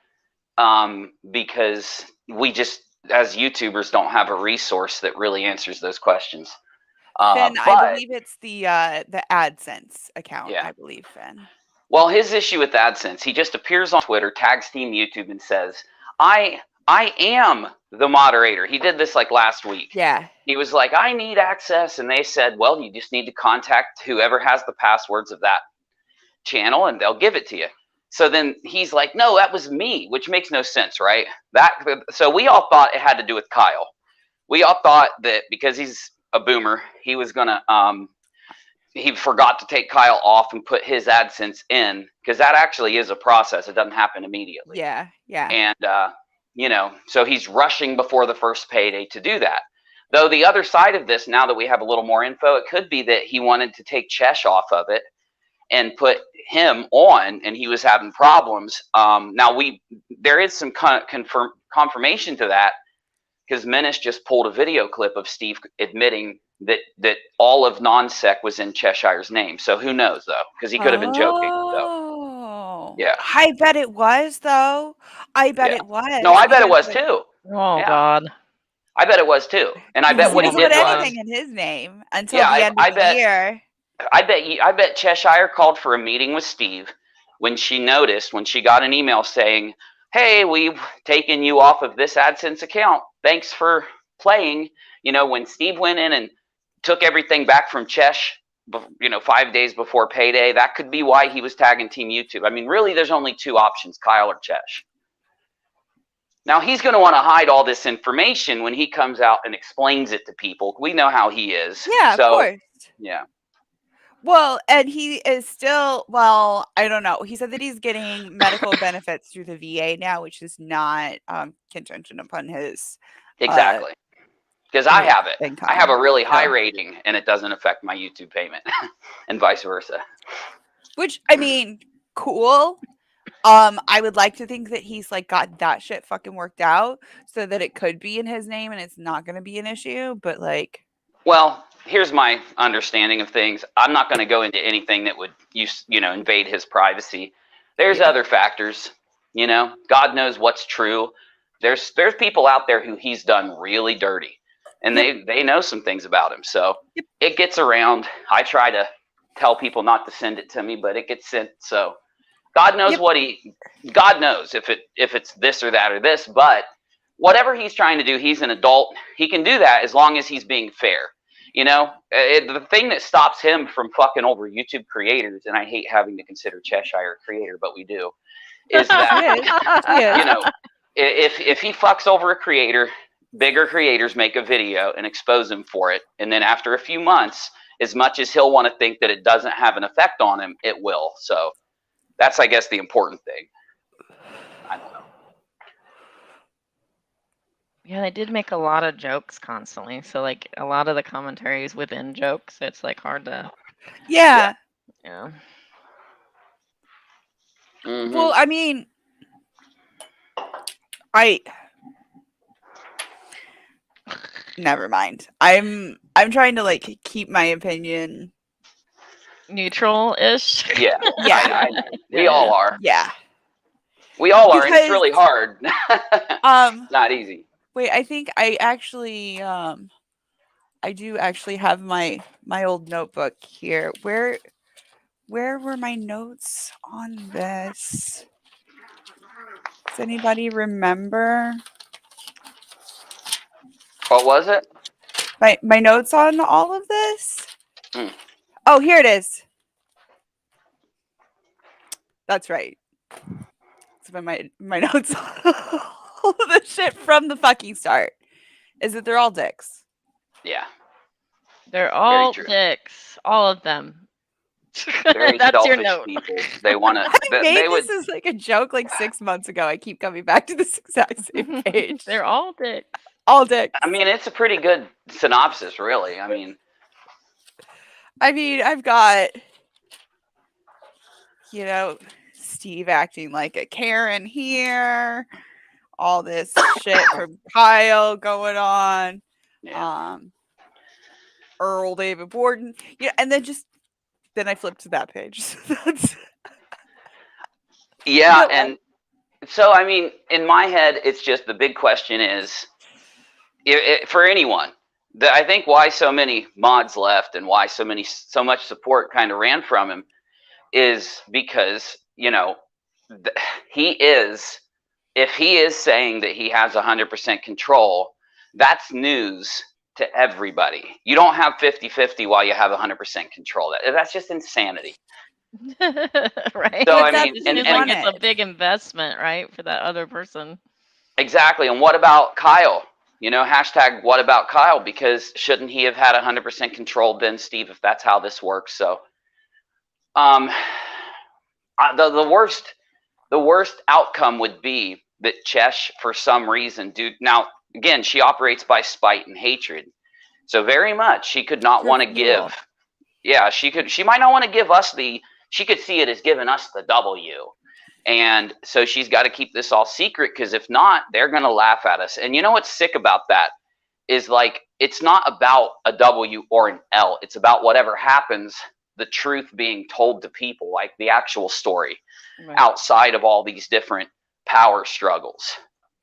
Speaker 8: because we just, as YouTubers, don't have a resource that really answers those questions.
Speaker 7: Finn, I believe it's the AdSense account. I believe, Finn.
Speaker 8: Well, his issue with AdSense, he just appears on Twitter, tags Team YouTube, and says, "I am the moderator." He did this like last week.
Speaker 7: Yeah.
Speaker 8: He was like, "I need access," and they said, "Well, you just need to contact whoever has the passwords of that channel, and they'll give it to you." So then he's like, "No, that was me," which makes no sense, right? So we all thought it had to do with Kyle. We all thought that because he's a boomer, he was gonna he forgot to take Kyle off and put his AdSense in, because that actually is a process. It doesn't happen immediately.
Speaker 7: Yeah.
Speaker 8: And you know, so he's rushing before the first payday to do that. Though the other side of this, now that we have a little more info, it could be that he wanted to take Chesh off of it and put him on, and he was having problems. Now there is some confirmation to that, because Menace just pulled a video clip of Steve admitting that all of non-sec was in Cheshire's name. So who knows, though, because he could have been joking. So, yeah.
Speaker 7: I bet it was, though. I bet it was.
Speaker 8: No, I bet it was too.
Speaker 2: Oh, God.
Speaker 8: I bet it was too. And I bet what he did was
Speaker 7: anything in his name until the end of the year.
Speaker 8: I bet Cheshire called for a meeting with Steve when she got an email saying, "Hey, we've taken you off of this AdSense account. Thanks for playing." You know, when Steve went in and took everything back from Chesh, 5 days before payday, that could be why he was tagging Team YouTube. I mean, really, there's only 2 options, Kyle or Chesh. Now, he's going to want to hide all this information when he comes out and explains it to people. We know how he is.
Speaker 7: Yeah, of course.
Speaker 8: Yeah.
Speaker 7: Well, and he is still, I don't know. He said that he's getting medical benefits through the VA now, which is not contingent upon his.
Speaker 8: Exactly. Because I have it. I have a really high rating, and it doesn't affect my YouTube payment, and vice versa.
Speaker 7: Which, I mean, cool. I would like to think that he's like got that shit fucking worked out so that it could be in his name and it's not going to be an issue. But like,
Speaker 8: well, here's my understanding of things. I'm not going to go into anything that would invade his privacy. There's other factors. God knows what's true. There's people out there who he's done really dirty, and they know some things about him. So it gets around. I try to tell people not to send it to me, but it gets sent. So God knows God knows if it's this or that or this, but whatever he's trying to do, he's an adult. He can do that as long as he's being fair. The thing that stops him from fucking over YouTube creators, and I hate having to consider Cheshire a creator, but we do, is that, if he fucks over a creator, bigger creators make a video and expose him for it. And then after a few months, as much as he'll want to think that it doesn't have an effect on him, it will. So that's, I guess, the important thing. I don't know.
Speaker 2: Yeah, they did make a lot of jokes constantly. So, like, a lot of the commentaries within jokes, it's, like, hard to...
Speaker 7: Yeah.
Speaker 2: Yeah.
Speaker 8: Mm-hmm.
Speaker 7: Well, I mean... Never mind. I'm trying to, like, keep my opinion...
Speaker 2: neutral-ish?
Speaker 8: Yeah.
Speaker 7: Yeah.
Speaker 8: We all are.
Speaker 7: Yeah.
Speaker 8: We all are, and it's really hard. It's not easy.
Speaker 7: Wait, I think I actually I do actually have my old notebook here. Where were my notes on this? Does anybody remember?
Speaker 8: What was it?
Speaker 7: My notes on all of this?
Speaker 8: Mm.
Speaker 7: Oh, here it is. That's right. It's been my notes. All of the shit from the fucking start is that they're all dicks.
Speaker 8: Yeah.
Speaker 2: They're all dicks. All of them.
Speaker 8: Very
Speaker 2: That's your
Speaker 8: selfish
Speaker 2: note.
Speaker 8: people. They want to.
Speaker 7: I made
Speaker 8: They
Speaker 7: this
Speaker 8: would.
Speaker 7: as like a joke like 6 months ago. I keep coming back to this exact same page.
Speaker 2: They're all dicks.
Speaker 7: All dicks.
Speaker 8: I mean, it's a pretty good synopsis, really. I mean,
Speaker 7: I've got, Steve acting like a Karen here. All this shit from Kyle going on.
Speaker 8: yeah.
Speaker 7: Earl David Borden. Yeah, and then I flipped to that page.
Speaker 8: Yeah, and so I mean, in my head, it's just the big question is, for anyone, I think why so many mods left and why so much support kind of ran from him is because if he is saying that he has 100% control, that's news to everybody. You don't have 50-50 while you have 100% control. That's just insanity.
Speaker 2: Right.
Speaker 8: So
Speaker 2: I
Speaker 8: I mean,
Speaker 2: mean, it's a big investment, right, for that other person.
Speaker 8: Exactly. And what about Kyle? Hashtag what about Kyle? Because shouldn't he have had 100% control then, Steve, if that's how this works? So the worst outcome would be that Chesh, for some reason, now again, she operates by spite and hatred. So very much she could not want to give. Yeah, she might not want to give us she could see it as giving us the W. And so she's got to keep this all secret, because if not, they're going to laugh at us. And you know what's sick about that is, like, it's not about a W or an L. It's about whatever happens, the truth being told to people, like the actual story, right, outside of all these different power struggles,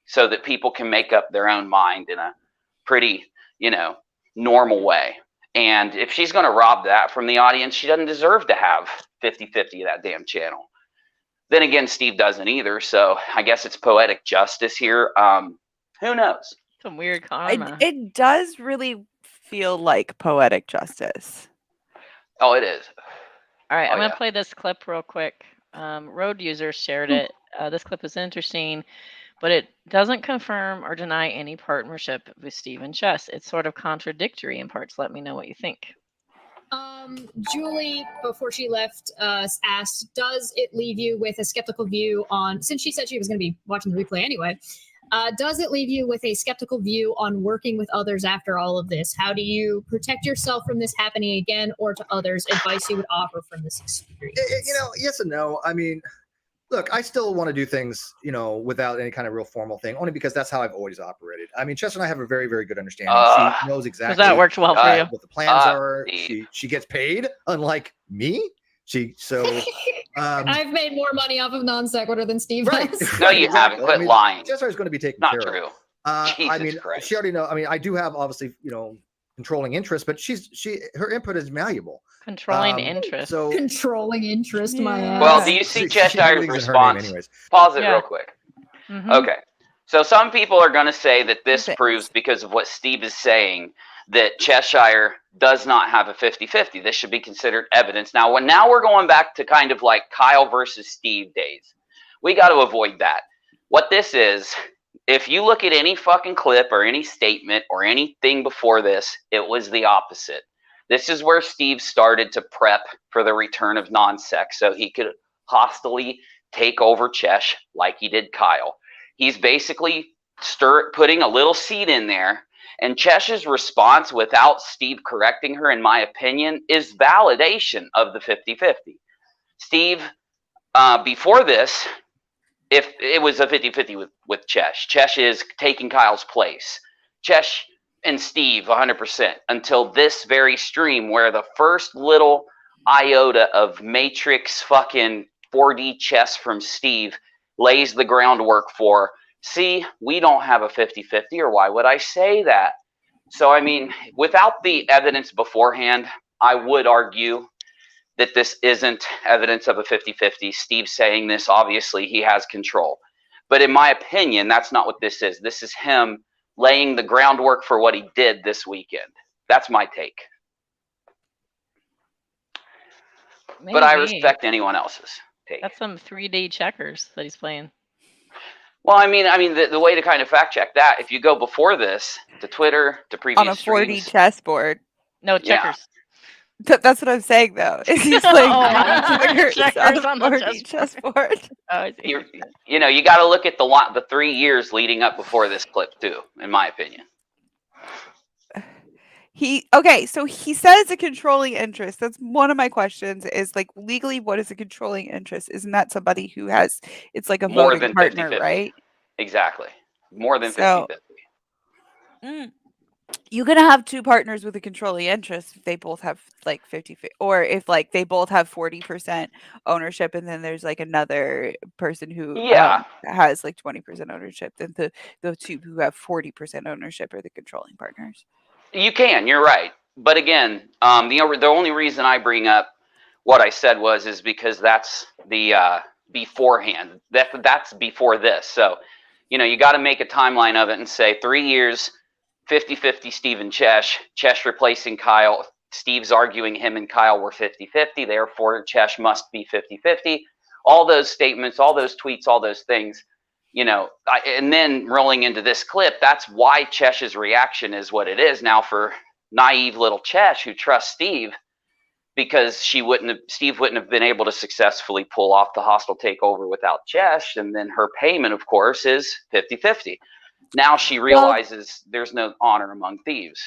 Speaker 8: so that people can make up their own mind in a pretty, normal way. And if she's going to rob that from the audience, she doesn't deserve to have 50-50 of that damn channel. Then again, Steve doesn't either, so I guess it's poetic justice here. Who knows?
Speaker 2: Some weird karma.
Speaker 7: It does really feel like poetic justice.
Speaker 8: Oh, it is.
Speaker 2: All right, I'm going to play this clip real quick. Road User shared it. This clip is interesting, but it doesn't confirm or deny any partnership with Steve and Chess. It's sort of contradictory in parts. Let me know what you think.
Speaker 4: Julie, before she left, asked, does it leave you with a skeptical view on, since she said she was going to be watching the replay anyway, does it leave you with a skeptical view on working with others after all of this? How do you protect yourself from this happening again, or to others, advice you would offer from this experience?
Speaker 5: Yes and no. I mean, look, I still want to do things, without any kind of real formal thing, only because that's how I've always operated. I mean, Chester and I have a very, very good understanding. She knows exactly
Speaker 2: that works well for you.
Speaker 5: What the plans are. She gets paid, unlike me.
Speaker 4: I've made more money off of non sequitur than Steve has.
Speaker 8: No, you haven't. Quit lying.
Speaker 5: Chester is going to be taken
Speaker 8: Not
Speaker 5: care
Speaker 8: true.
Speaker 5: of. I mean,
Speaker 8: Christ.
Speaker 5: she already knows. I mean, I do have obviously, controlling interest, but her input is malleable.
Speaker 2: Controlling interest.
Speaker 5: So
Speaker 4: controlling interest, my ass.
Speaker 8: Well, do you see Cheshire's response? Pause it real quick.
Speaker 2: Mm-hmm.
Speaker 8: Okay. So some people are going to say that this proves, because of what Steve is saying, that Cheshire does not have a 50-50. This should be considered evidence. Now we're going back to kind of like Kyle versus Steve days. We got to avoid that. What this is, if you look at any fucking clip or any statement or anything before this, it was the opposite. This is where Steve started to prep for the return of non-sex so he could hostilely take over Chesh like he did Kyle. He's basically putting a little seed in there, and Chesh's response, without Steve correcting her, in my opinion, is validation of the 50-50. Steve, before this, if it was a 50-50 with Chesh, Chesh is taking Kyle's place. Chesh and Steve 100%, until this very stream where the first little iota of Matrix fucking 4D chess from Steve lays the groundwork for, see, we don't have a 50-50, or why would I say that? So, I mean, without the evidence beforehand, I would argue that this isn't evidence of a 50-50. Steve's saying this, obviously, he has control. But in my opinion, that's not what this is. This is him laying the groundwork for what he did this weekend. That's my take.
Speaker 2: Maybe.
Speaker 8: But I respect anyone else's take.
Speaker 2: That's some 3D checkers that he's playing.
Speaker 8: Well, I mean, the way to kind of fact check that, if you go before this to Twitter, to previous
Speaker 7: on a 4D
Speaker 8: streams,
Speaker 7: chessboard.
Speaker 2: No, checkers.
Speaker 7: That's what I'm saying, though. Is he's playing
Speaker 2: checkers on the
Speaker 7: 4D chessboard.
Speaker 2: Oh, I see.
Speaker 8: You know, you got to look at the 3 years leading up before this clip too, in my opinion.
Speaker 7: So he says a controlling interest. That's one of my questions is like, legally, what is a controlling interest? Isn't that somebody who has, it's like a
Speaker 8: More
Speaker 7: voting
Speaker 8: than
Speaker 7: partner,
Speaker 8: 50-50.
Speaker 7: right?
Speaker 8: Exactly. More than
Speaker 7: So-
Speaker 8: 50-50.
Speaker 7: You're going to have two partners with a controlling interest if they both have like 50, or if like they both have 40% ownership and then there's like another person who has like 20% ownership, then the two who have 40% ownership are the controlling partners.
Speaker 8: You can, you're right. But again, the only reason I bring up what I said is because that's the beforehand. That's before this. So, you know, you got to make a timeline of it and say 3 years, 50-50 Steve and Chesh. Chesh replacing Kyle. Steve's arguing him and Kyle were 50-50. Therefore, Chesh must be 50-50. All those statements, all those tweets, all those things. You know, and then rolling into this clip, that's why Chesh's reaction is what it is now for naive little Chesh who trusts Steve, because Steve wouldn't have been able to successfully pull off the hostile takeover without Chesh, and then her payment, of course, is 50-50. Now she realizes there's no honor among thieves.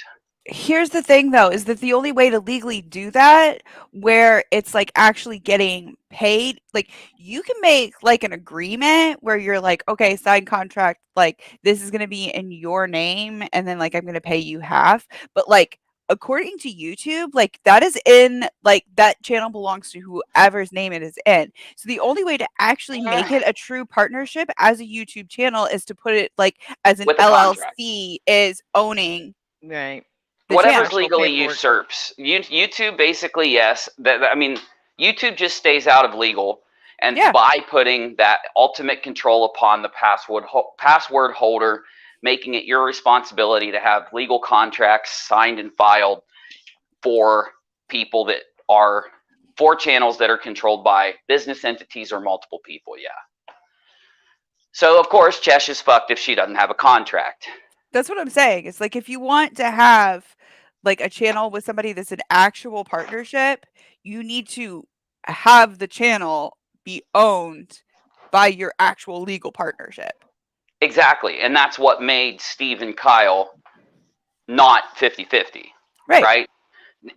Speaker 7: Here's the thing, though, is that the only way to legally do that, where it's like actually getting paid, like you can make like an agreement where you're like, okay, signed contract, like this is going to be in your name, and then like I'm going to pay you half. But like according to YouTube, like that is in, like that channel belongs to whoever's name it is in. So the only way to actually make it a true partnership as a YouTube channel is to put it like as an LLC is owning.
Speaker 2: Right.
Speaker 8: Whatever's legally usurps. YouTube basically, yes. I mean, YouTube just stays out of legal, and by putting that ultimate control upon the password holder, making it your responsibility to have legal contracts signed and filed for people that are for channels that are controlled by business entities or multiple people. Yeah. So of course, Chesh is fucked if she doesn't have a contract.
Speaker 7: That's what I'm saying. It's like if you want to have like a channel with somebody that's an actual partnership, you need to have the channel be owned by your actual legal partnership.
Speaker 8: Exactly. And that's what made Steve and Kyle not 50-50. Right?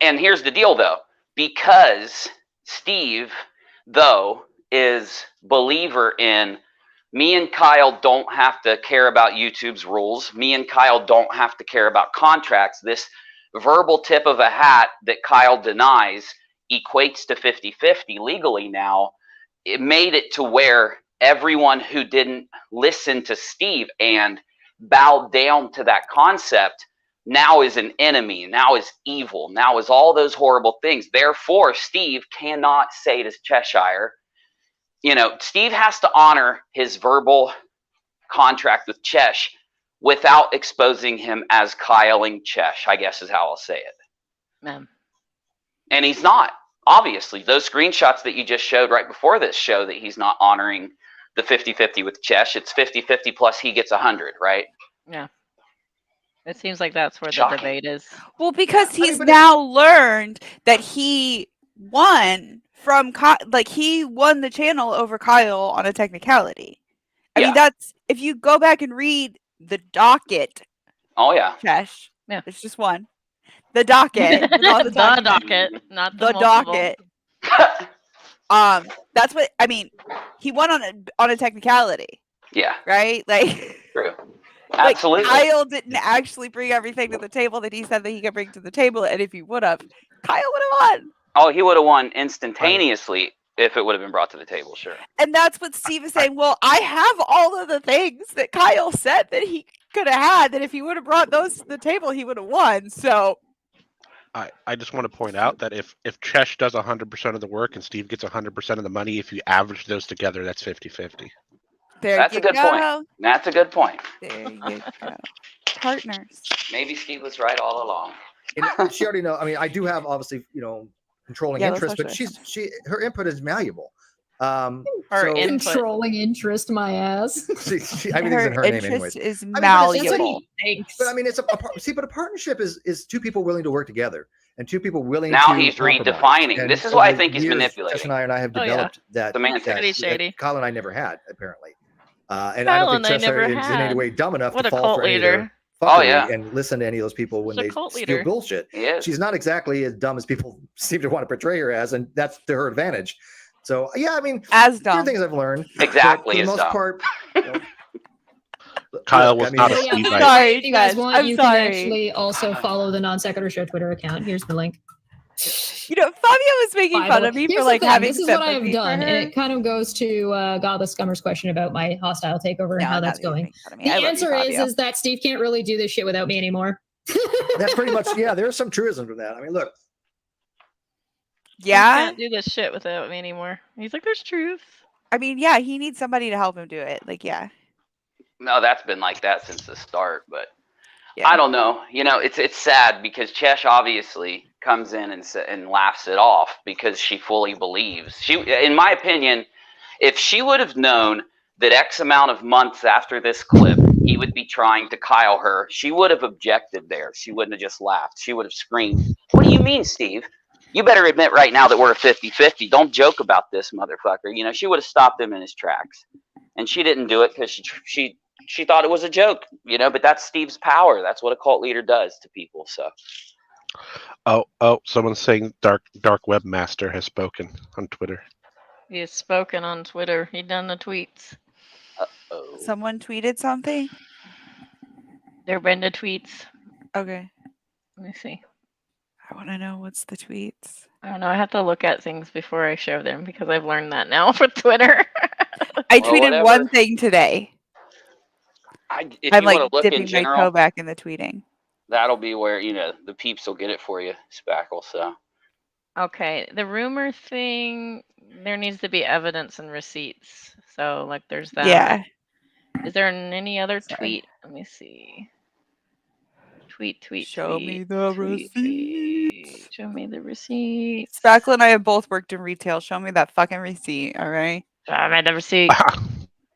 Speaker 8: And here's the deal, though. Because Steve, though, is believer in me and Kyle don't have to care about YouTube's rules. Me and Kyle don't have to care about contracts. This verbal tip of a hat that Kyle denies equates to 50-50 legally now. It made it to where everyone who didn't listen to Steve and bow down to that concept now is an enemy, now is evil, now is all those horrible things. Therefore, Steve cannot say to Cheshire, you know, Steve has to honor his verbal contract with Chesh without exposing him as Kyling Chesh, I guess is how I'll say it.
Speaker 2: Man.
Speaker 8: And he's not. Obviously, those screenshots that you just showed right before this show that he's not honoring the 50-50 with Chesh. It's 50-50 plus he gets 100, right?
Speaker 2: Yeah. It seems like that's where the debate is.
Speaker 7: Well, because he's now learned that he won from he won the channel over Kyle on a technicality. I mean, that's, if you go back and read the docket.
Speaker 8: Oh yeah.
Speaker 7: Chesh. Yeah. It's just one. The docket.
Speaker 2: The docket, not the
Speaker 7: docket. That's what I mean. He won on a technicality.
Speaker 8: Yeah.
Speaker 7: Right? Like
Speaker 8: true. Absolutely.
Speaker 7: Like, Kyle didn't actually bring everything to the table that he said that he could bring to the table, and if he would have, Kyle would have won.
Speaker 8: Oh, he would have won instantaneously. If it would have been brought to the table, sure.
Speaker 7: And that's what Steve is saying. Well, I have all of the things that Kyle said that he could have had, that if he would have brought those to the table, he would have won. So
Speaker 3: I just want to point out that if Chesh does 100% of the work and Steve gets 100% of the money, if you average those together, that's 50-50.
Speaker 8: That's a good point. That's a good point.
Speaker 7: There you go. Partners.
Speaker 8: Maybe Steve was right all along.
Speaker 5: And she already know. I mean, I do have obviously, controlling interest, but her input is malleable.
Speaker 4: Controlling interest, my ass.
Speaker 5: I mean, it's in her name
Speaker 7: interest
Speaker 5: anyways.
Speaker 7: is malleable.
Speaker 5: But I mean, it's but a partnership is two people willing to work together and two people willing
Speaker 8: now
Speaker 5: to.
Speaker 8: Now he's redefining. And this is why I think he's manipulating.
Speaker 5: Chesh and I have developed that Kyle and I never had, apparently. And I don't think Chesh is in any way dumb enough to fall for leader. And listen to any of those people when they spew bullshit. She's not exactly as dumb as people seem to want to portray her as, and that's to her advantage. So I mean,
Speaker 7: as dumb.
Speaker 5: There are things I've learned.
Speaker 8: Exactly.
Speaker 5: For the most part,
Speaker 3: Kyle was not a Steve.
Speaker 4: Sorry, if you guys want, you can actually also follow the Non Sequitur Show Twitter account. Here's the link.
Speaker 7: Fabio was making fun of me for having.
Speaker 4: This is what I have done, and it kind of goes to Godless Scummer's question about my hostile takeover and how that's going. The answer is that Steve can't really do this shit without me anymore.
Speaker 5: That's pretty much There's some truism to that. I mean, look.
Speaker 2: Yeah, he can't do this shit without me anymore. He's like, there's truth.
Speaker 7: I mean, he needs somebody to help him do it.
Speaker 8: No, that's been like that since the start, but I don't know. It's sad because Chesh obviously comes in and laughs it off because she fully believes. In my opinion, if she would have known that X amount of months after this clip, he would be trying to Kyle her, she would have objected there. She wouldn't have just laughed. She would have screamed, "What do you mean, Steve? You better admit right now that we're a 50-50. Don't joke about this, motherfucker." She would have stopped him in his tracks. And she didn't do it because she thought it was a joke, but that's Steve's power. That's what a cult leader does to people. So.
Speaker 3: Oh, someone's saying Dark Webmaster has spoken on Twitter.
Speaker 2: He has spoken on Twitter. He done the tweets.
Speaker 8: Uh-oh.
Speaker 7: Someone tweeted something?
Speaker 2: There have been the tweets.
Speaker 7: Okay.
Speaker 2: Let me see.
Speaker 7: I want to know what's the tweets.
Speaker 2: I don't know. I have to look at things before I show them because I've learned that now for Twitter.
Speaker 7: I tweeted one thing today. I'm dipping my toe back in the tweeting.
Speaker 8: That'll be where, the peeps will get it for you, Spackle. So.
Speaker 2: Okay. The rumor thing, there needs to be evidence and receipts. So, there's that.
Speaker 7: Yeah.
Speaker 2: Is there any other tweet? Let me see. Tweet.
Speaker 7: Show me the receipt.
Speaker 2: Show me the receipt.
Speaker 7: Spackle and I have both worked in retail. Show me that fucking receipt, all right?
Speaker 2: Show me the receipt.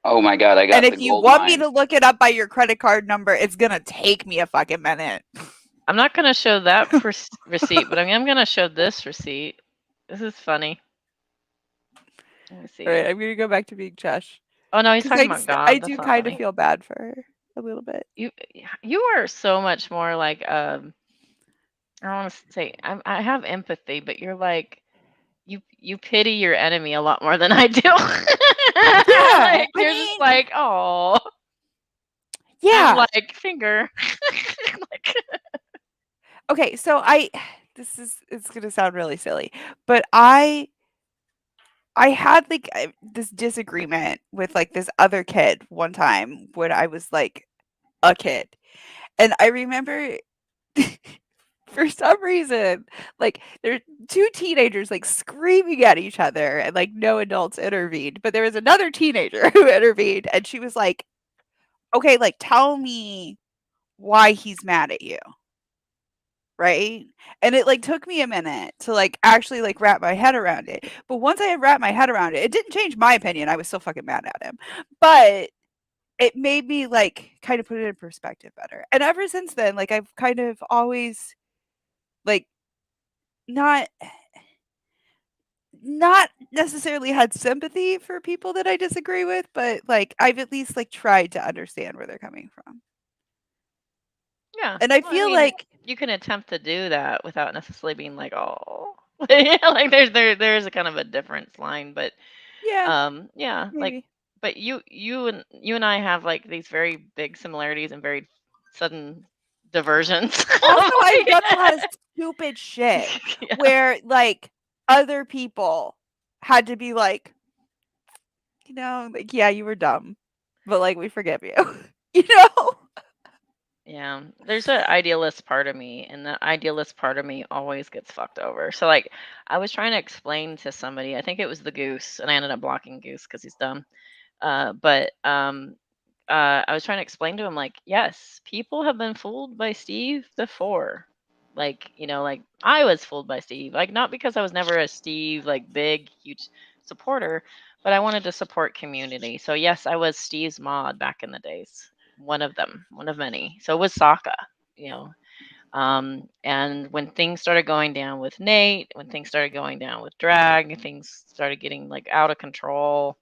Speaker 8: Oh my God, I got.
Speaker 7: And if you want me to look it up by your credit card number, it's gonna take me a fucking minute.
Speaker 2: I'm not gonna show that receipt, but I'm gonna show this receipt. This is funny. Let me see.
Speaker 7: All right, I'm gonna go back to being Chesh.
Speaker 2: Oh no, he's talking about God.
Speaker 7: I do kind of feel bad for her a little bit.
Speaker 2: You are so much more like I don't want to say I have empathy, but you're like you pity your enemy a lot more than I do.
Speaker 7: Yeah,
Speaker 2: you're just like, oh
Speaker 7: yeah,
Speaker 2: I'm like finger.
Speaker 7: Okay, so it's gonna sound really silly, but I had this disagreement with this other kid one time when I was a kid, and I remember for some reason there are two teenagers screaming at each other and no adults intervened, but there was another teenager who intervened, and she was like, "Okay, tell me why he's mad at you." Right? And it took me a minute to actually wrap my head around it. But once I had wrapped my head around it, it didn't change my opinion. I was still fucking mad at him. But it made me kind of put it in perspective better. And ever since then, I've kind of always not necessarily had sympathy for people that I disagree with, but I've at least tried to understand where they're coming from.
Speaker 2: Yeah.
Speaker 7: And I feel
Speaker 2: you can attempt to do that without necessarily being oh. There's a kind of a difference line, but
Speaker 7: yeah.
Speaker 2: Maybe. But you and I have these very big similarities and very sudden diversions.
Speaker 7: Also, I've done a lot of stupid shit where other people had to be like, you know, like, yeah, you were dumb, but like, we forgive you, you know?
Speaker 2: Yeah, there's an idealist part of me, and the idealist part of me always gets fucked over. So, like, I was trying to explain to somebody, I think it was the Goose, and I ended up blocking Goose because he's dumb. But I was trying to explain to him, like, yes, people have been fooled by Steve before. Like, you know, like I was fooled by Steve, like not because I was never a Steve, like big, huge supporter, but I wanted to support community. So yes, I was Steve's mod back in the days. One of them, one of many. So it was Sokka, you know. And when things started going down with Nate, when things started going down with Drag, things started getting like out of control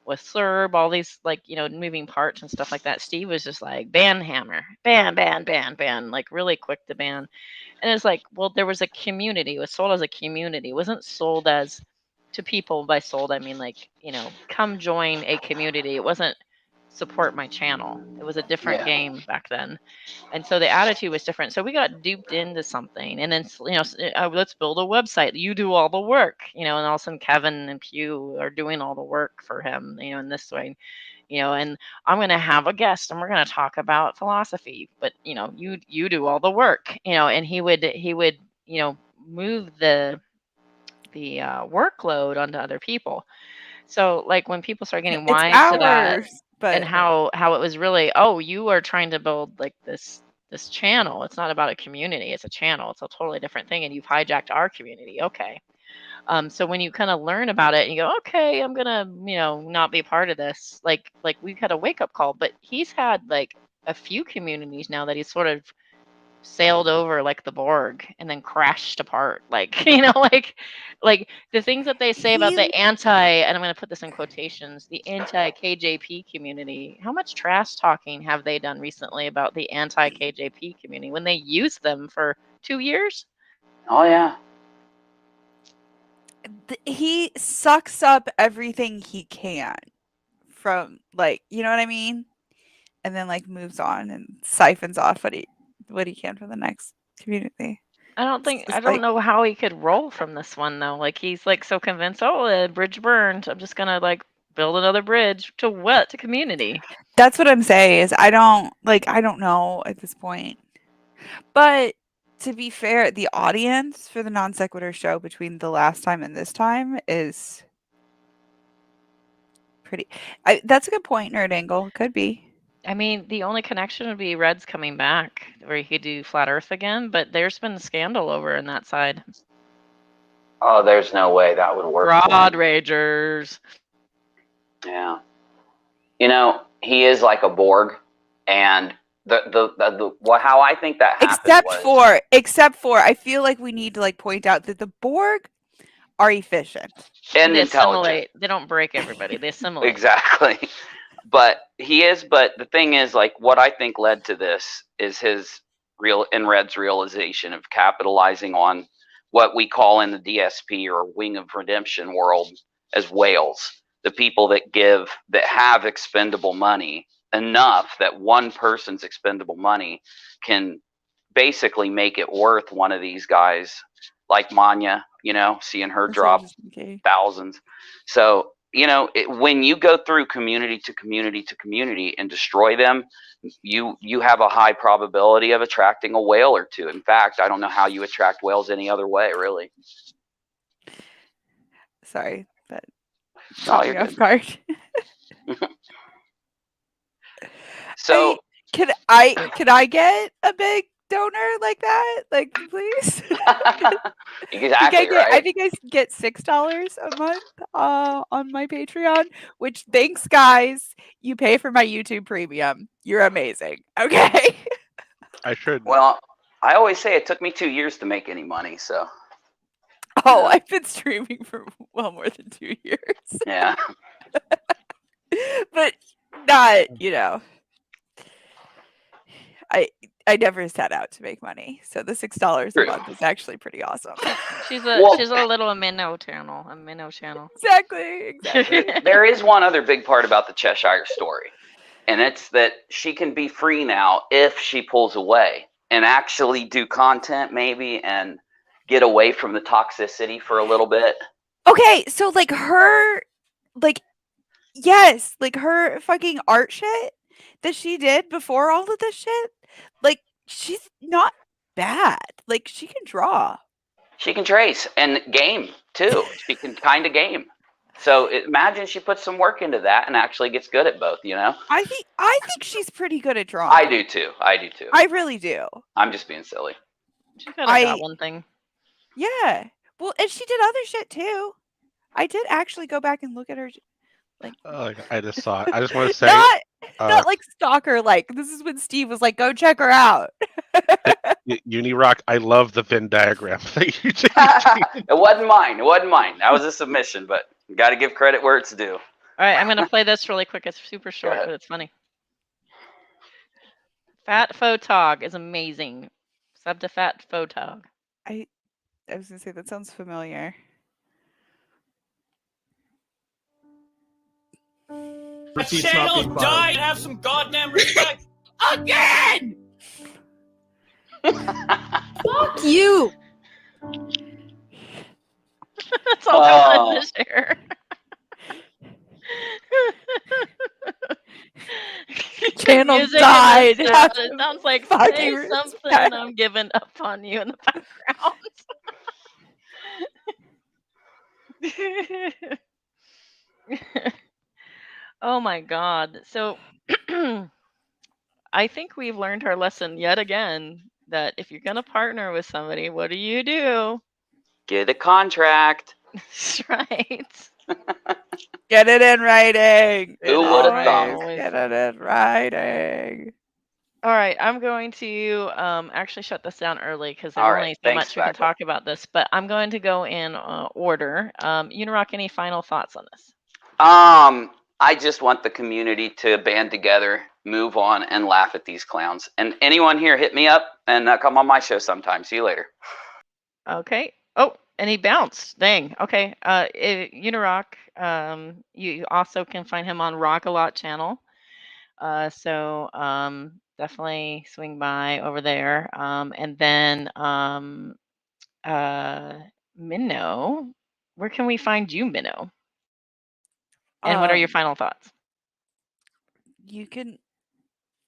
Speaker 2: with Serb, all these like, you know, moving parts and stuff like that. Steve was just like ban hammer, ban, like really quick to ban. And it's like, well, there was a community. It was sold as a community. It wasn't sold as to people. By sold, I mean like, you know, come join a community. It wasn't support my channel. It was a different game back then. And so the attitude was different. So we got duped into something. And then, you know, let's build a website. You do all the work, you know, and all of a sudden Kevin and Pew are doing all the work for him, you know, in this way. You know, and I'm going to have a guest and we're going to talk about philosophy, but you know, you do all the work, you know, and he would, you know, move the workload onto other people. So like when people start getting wise to that,
Speaker 7: but
Speaker 2: and how it was really, oh, you are trying to build like this channel. It's not about a community. It's a channel. It's a totally different thing. And you've hijacked our community. Okay. So when you kind of learn about it and you go, okay, I'm gonna, you know, not be part of this. Like we had a wake up call, but he's had like a few communities now that he's sort of sailed over like the Borg and then crashed apart. Like, you know, like the things that they say about the anti, and I'm going to put this in quotations, the anti KJP community. How much trash talking have they done recently about the anti KJP community when they used them for 2 years?
Speaker 8: Oh yeah.
Speaker 7: He sucks up everything he can from, like, you know what I mean? And then like moves on and siphons off what he can from the next community.
Speaker 2: I don't know how he could roll from this one though. Like he's like so convinced, oh, the bridge burned. I'm just gonna like build another bridge to what? To community.
Speaker 7: That's what I'm saying is I don't know at this point. But to be fair, the audience for the Non Sequitur show between the last time and this time is pretty. That's a good point, Nerd Angle. Could be.
Speaker 2: I mean, the only connection would be Red's coming back, where he could do Flat Earth again, but there's been a scandal over in that side.
Speaker 8: Oh, there's no way that would work.
Speaker 2: Broad Ragers.
Speaker 8: Yeah. You know, he is like a Borg, and how I think that happened
Speaker 7: except for I feel like we need to like point out that the Borg are efficient
Speaker 8: and
Speaker 2: they
Speaker 8: intelligent.
Speaker 2: Assimilate. They don't break everybody. They assimilate.
Speaker 8: Exactly. But the thing is, like, what I think led to this is Red's realization of capitalizing on what we call in the DSP or Wing of Redemption world as whales, the people that have expendable money enough that one person's expendable money can basically make it worth one of these guys like Manya, you know, seeing her drop thousands. So, you know, when you go through community to community to community and destroy them, you have a high probability of attracting a whale or two. In fact, I don't know how you attract whales any other way, really.
Speaker 7: Sorry, but
Speaker 8: you're
Speaker 7: off guard.
Speaker 8: So
Speaker 7: could I get a big donor like that? Like, please.
Speaker 8: Exactly.
Speaker 7: I think I get $6 a month on my Patreon. Which thanks, guys. You pay for my YouTube Premium. You're amazing. Okay.
Speaker 3: I should.
Speaker 8: Well, I always say it took me 2 years to make any money. So.
Speaker 7: Oh, I've been streaming for well more than 2 years.
Speaker 8: Yeah.
Speaker 7: But not, you know. I never set out to make money, so the $6 a month is actually pretty awesome.
Speaker 2: She's a little minnow channel,
Speaker 7: Exactly.
Speaker 8: There is one other big part about the Cheshire story, and it's that she can be free now if she pulls away and actually do content maybe and get away from the toxicity for a little bit.
Speaker 7: Okay, so like her, like, yes, like her fucking art shit that she did before all of this shit, like, she's not bad. Like, she can draw.
Speaker 8: She can trace and game too. She can kind of game. So imagine she puts some work into that and actually gets good at both.
Speaker 7: I think she's pretty good at drawing.
Speaker 8: I do too.
Speaker 7: I really do.
Speaker 8: I'm just being silly.
Speaker 2: She's got one thing.
Speaker 7: Yeah. Well, and she did other shit too. I did actually go back and look at her, like.
Speaker 3: Oh, I just saw it. I just want to say,
Speaker 7: not like stalker. Like, this is when Steve was like, "Go check her out."
Speaker 3: Unirock, I love the Venn diagram that you did.
Speaker 8: It wasn't mine. It wasn't mine. That was a submission, but got to give credit where it's due.
Speaker 2: All right, I'm gonna play this really quick. It's super short, but it's funny. Fat photog is amazing. Sub to fat photog.
Speaker 7: I was gonna say that sounds familiar.
Speaker 9: My channel died. Have some goddamn respect. Again!
Speaker 7: Fuck you!
Speaker 2: That's all I wanted to share.
Speaker 7: Channel died.
Speaker 2: It sounds like say
Speaker 7: fucking
Speaker 2: something. I'm giving up on you in the background. Oh my God. So I think we've learned our lesson yet again that if you're going to partner with somebody, what do?
Speaker 8: Get a contract.
Speaker 2: That's right.
Speaker 7: Get it in writing.
Speaker 8: Who would have thought?
Speaker 7: Get it in writing.
Speaker 2: All right, I'm going to actually shut this down early because there's
Speaker 8: All
Speaker 2: only
Speaker 8: right,
Speaker 2: so
Speaker 8: thanks,
Speaker 2: much we can
Speaker 8: Spackle.
Speaker 2: talk about this. But I'm going to go in order. Unirock, any final thoughts on this?
Speaker 8: I just want the community to band together, move on, and laugh at these clowns. And anyone here, hit me up and come on my show sometime. See you later.
Speaker 2: Okay. Oh, and he bounced. Dang. Okay. Unirock, you also can find him on Rock A Lot channel. So definitely swing by over there. And then Minnow, where can we find you, Minnow? And what are your final thoughts?
Speaker 7: You can,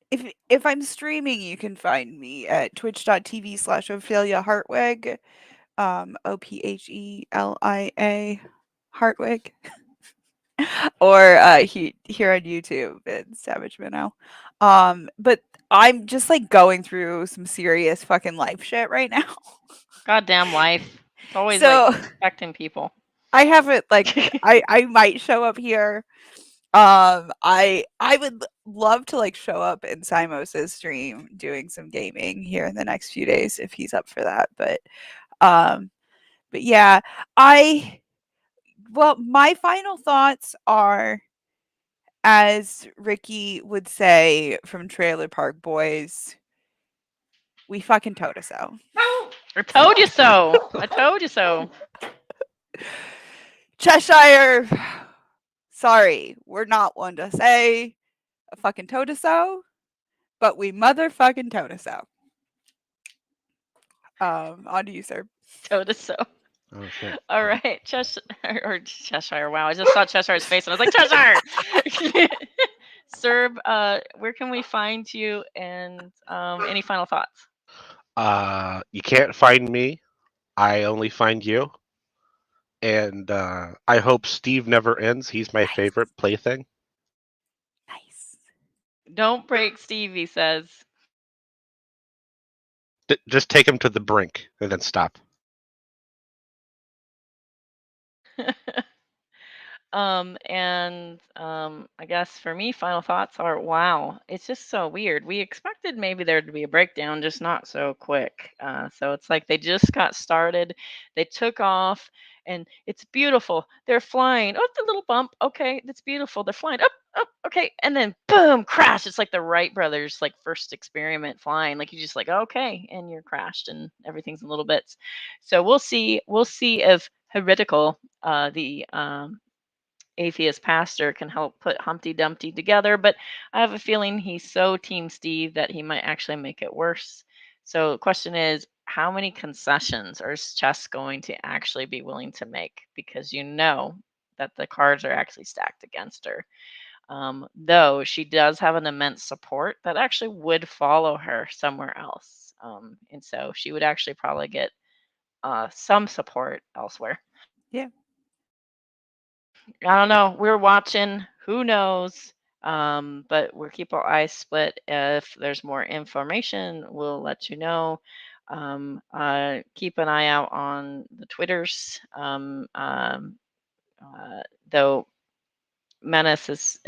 Speaker 7: if I'm streaming, you can find me at twitch.tv/Ophelia Hartwig, OPHELIA Hartwig, or here on YouTube at Savage Minnow. But I'm just like going through some serious fucking life shit right now.
Speaker 2: Goddamn life. It's always
Speaker 7: So-
Speaker 2: like affecting people.
Speaker 7: I haven't like I might show up here. I would love to like show up in Simos's stream doing some gaming here in the next few days if he's up for that. But yeah, my final thoughts are, as Ricky would say from Trailer Park Boys, we fucking told us so.
Speaker 2: I told you so. I told you so.
Speaker 7: Cheshire, sorry, we're not one to say a fucking told us so, but we motherfucking told us so. On to you, sir.
Speaker 2: Told us so.
Speaker 3: Oh, shit.
Speaker 2: All right, Cheshire. Wow, I just saw Cheshire's face and I was like, Cheshire. Serb, where can we find you? And any final thoughts?
Speaker 3: You can't find me. I only find you. And I hope Steve never ends. He's my favorite plaything.
Speaker 7: Nice.
Speaker 2: Don't break Steve, he says.
Speaker 3: Just take him to the brink and then stop.
Speaker 2: I guess for me, final thoughts are, wow, it's just so weird. We expected maybe there to be a breakdown, just not so quick. So it's like they just got started, they took off, and it's beautiful. They're flying. Oh, the little bump. Okay, that's beautiful. They're flying up, okay, and then boom, crash. It's like the Wright brothers, like first experiment flying. Like you just like, okay, and you're crashed, and everything's in little bits. So we'll see. We'll see if Heretical, the atheist pastor, can help put Humpty Dumpty together, but I have a feeling he's so Team Steve that he might actually make it worse. So the question is, how many concessions are Chess going to actually be willing to make, because you know that the cards are actually stacked against her. Though she does have an immense support that actually would follow her somewhere else. And so she would actually probably get some support elsewhere.
Speaker 7: Yeah.
Speaker 2: I don't know. We're watching. Who knows? But we'll keep our eyes split. If there's more information, we'll let you know. Keep an eye out on the Twitters. Though Menace has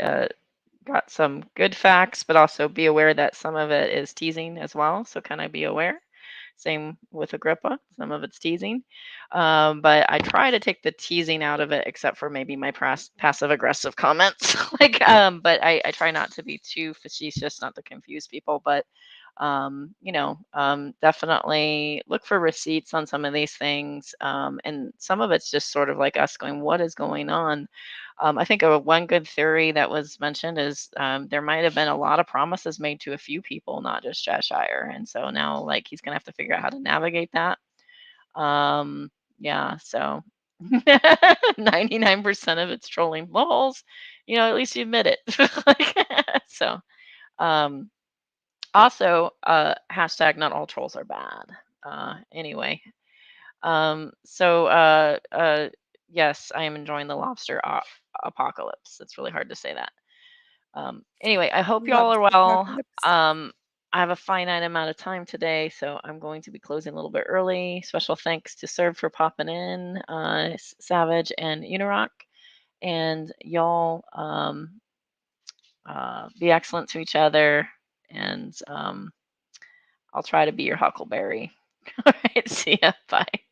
Speaker 2: got some good facts, but also be aware that some of it is teasing as well. So kind of be aware. Same with Agrippa. Some of it's teasing. But I try to take the teasing out of it, except for maybe my passive aggressive comments. But I try not to be too facetious, not to confuse people. But definitely look for receipts on some of these things. And some of it's just sort of like us going, what is going on? I think one good theory that was mentioned is there might have been a lot of promises made to a few people, not just Cheshire. And so now, like, he's going to have to figure out how to navigate that. Yeah, so 99% of it's trolling lols. At least you admit it. So, also, hashtag not all trolls are bad. Anyway, yes, I am enjoying the lobster apocalypse. It's really hard to say that. Anyway, I hope y'all are well. I have a finite amount of time today, so I'm going to be closing a little bit early. Special thanks to Serve for popping in, Savage and Unirock. And y'all be excellent to each other. And I'll try to be your huckleberry. All right, see ya. Bye.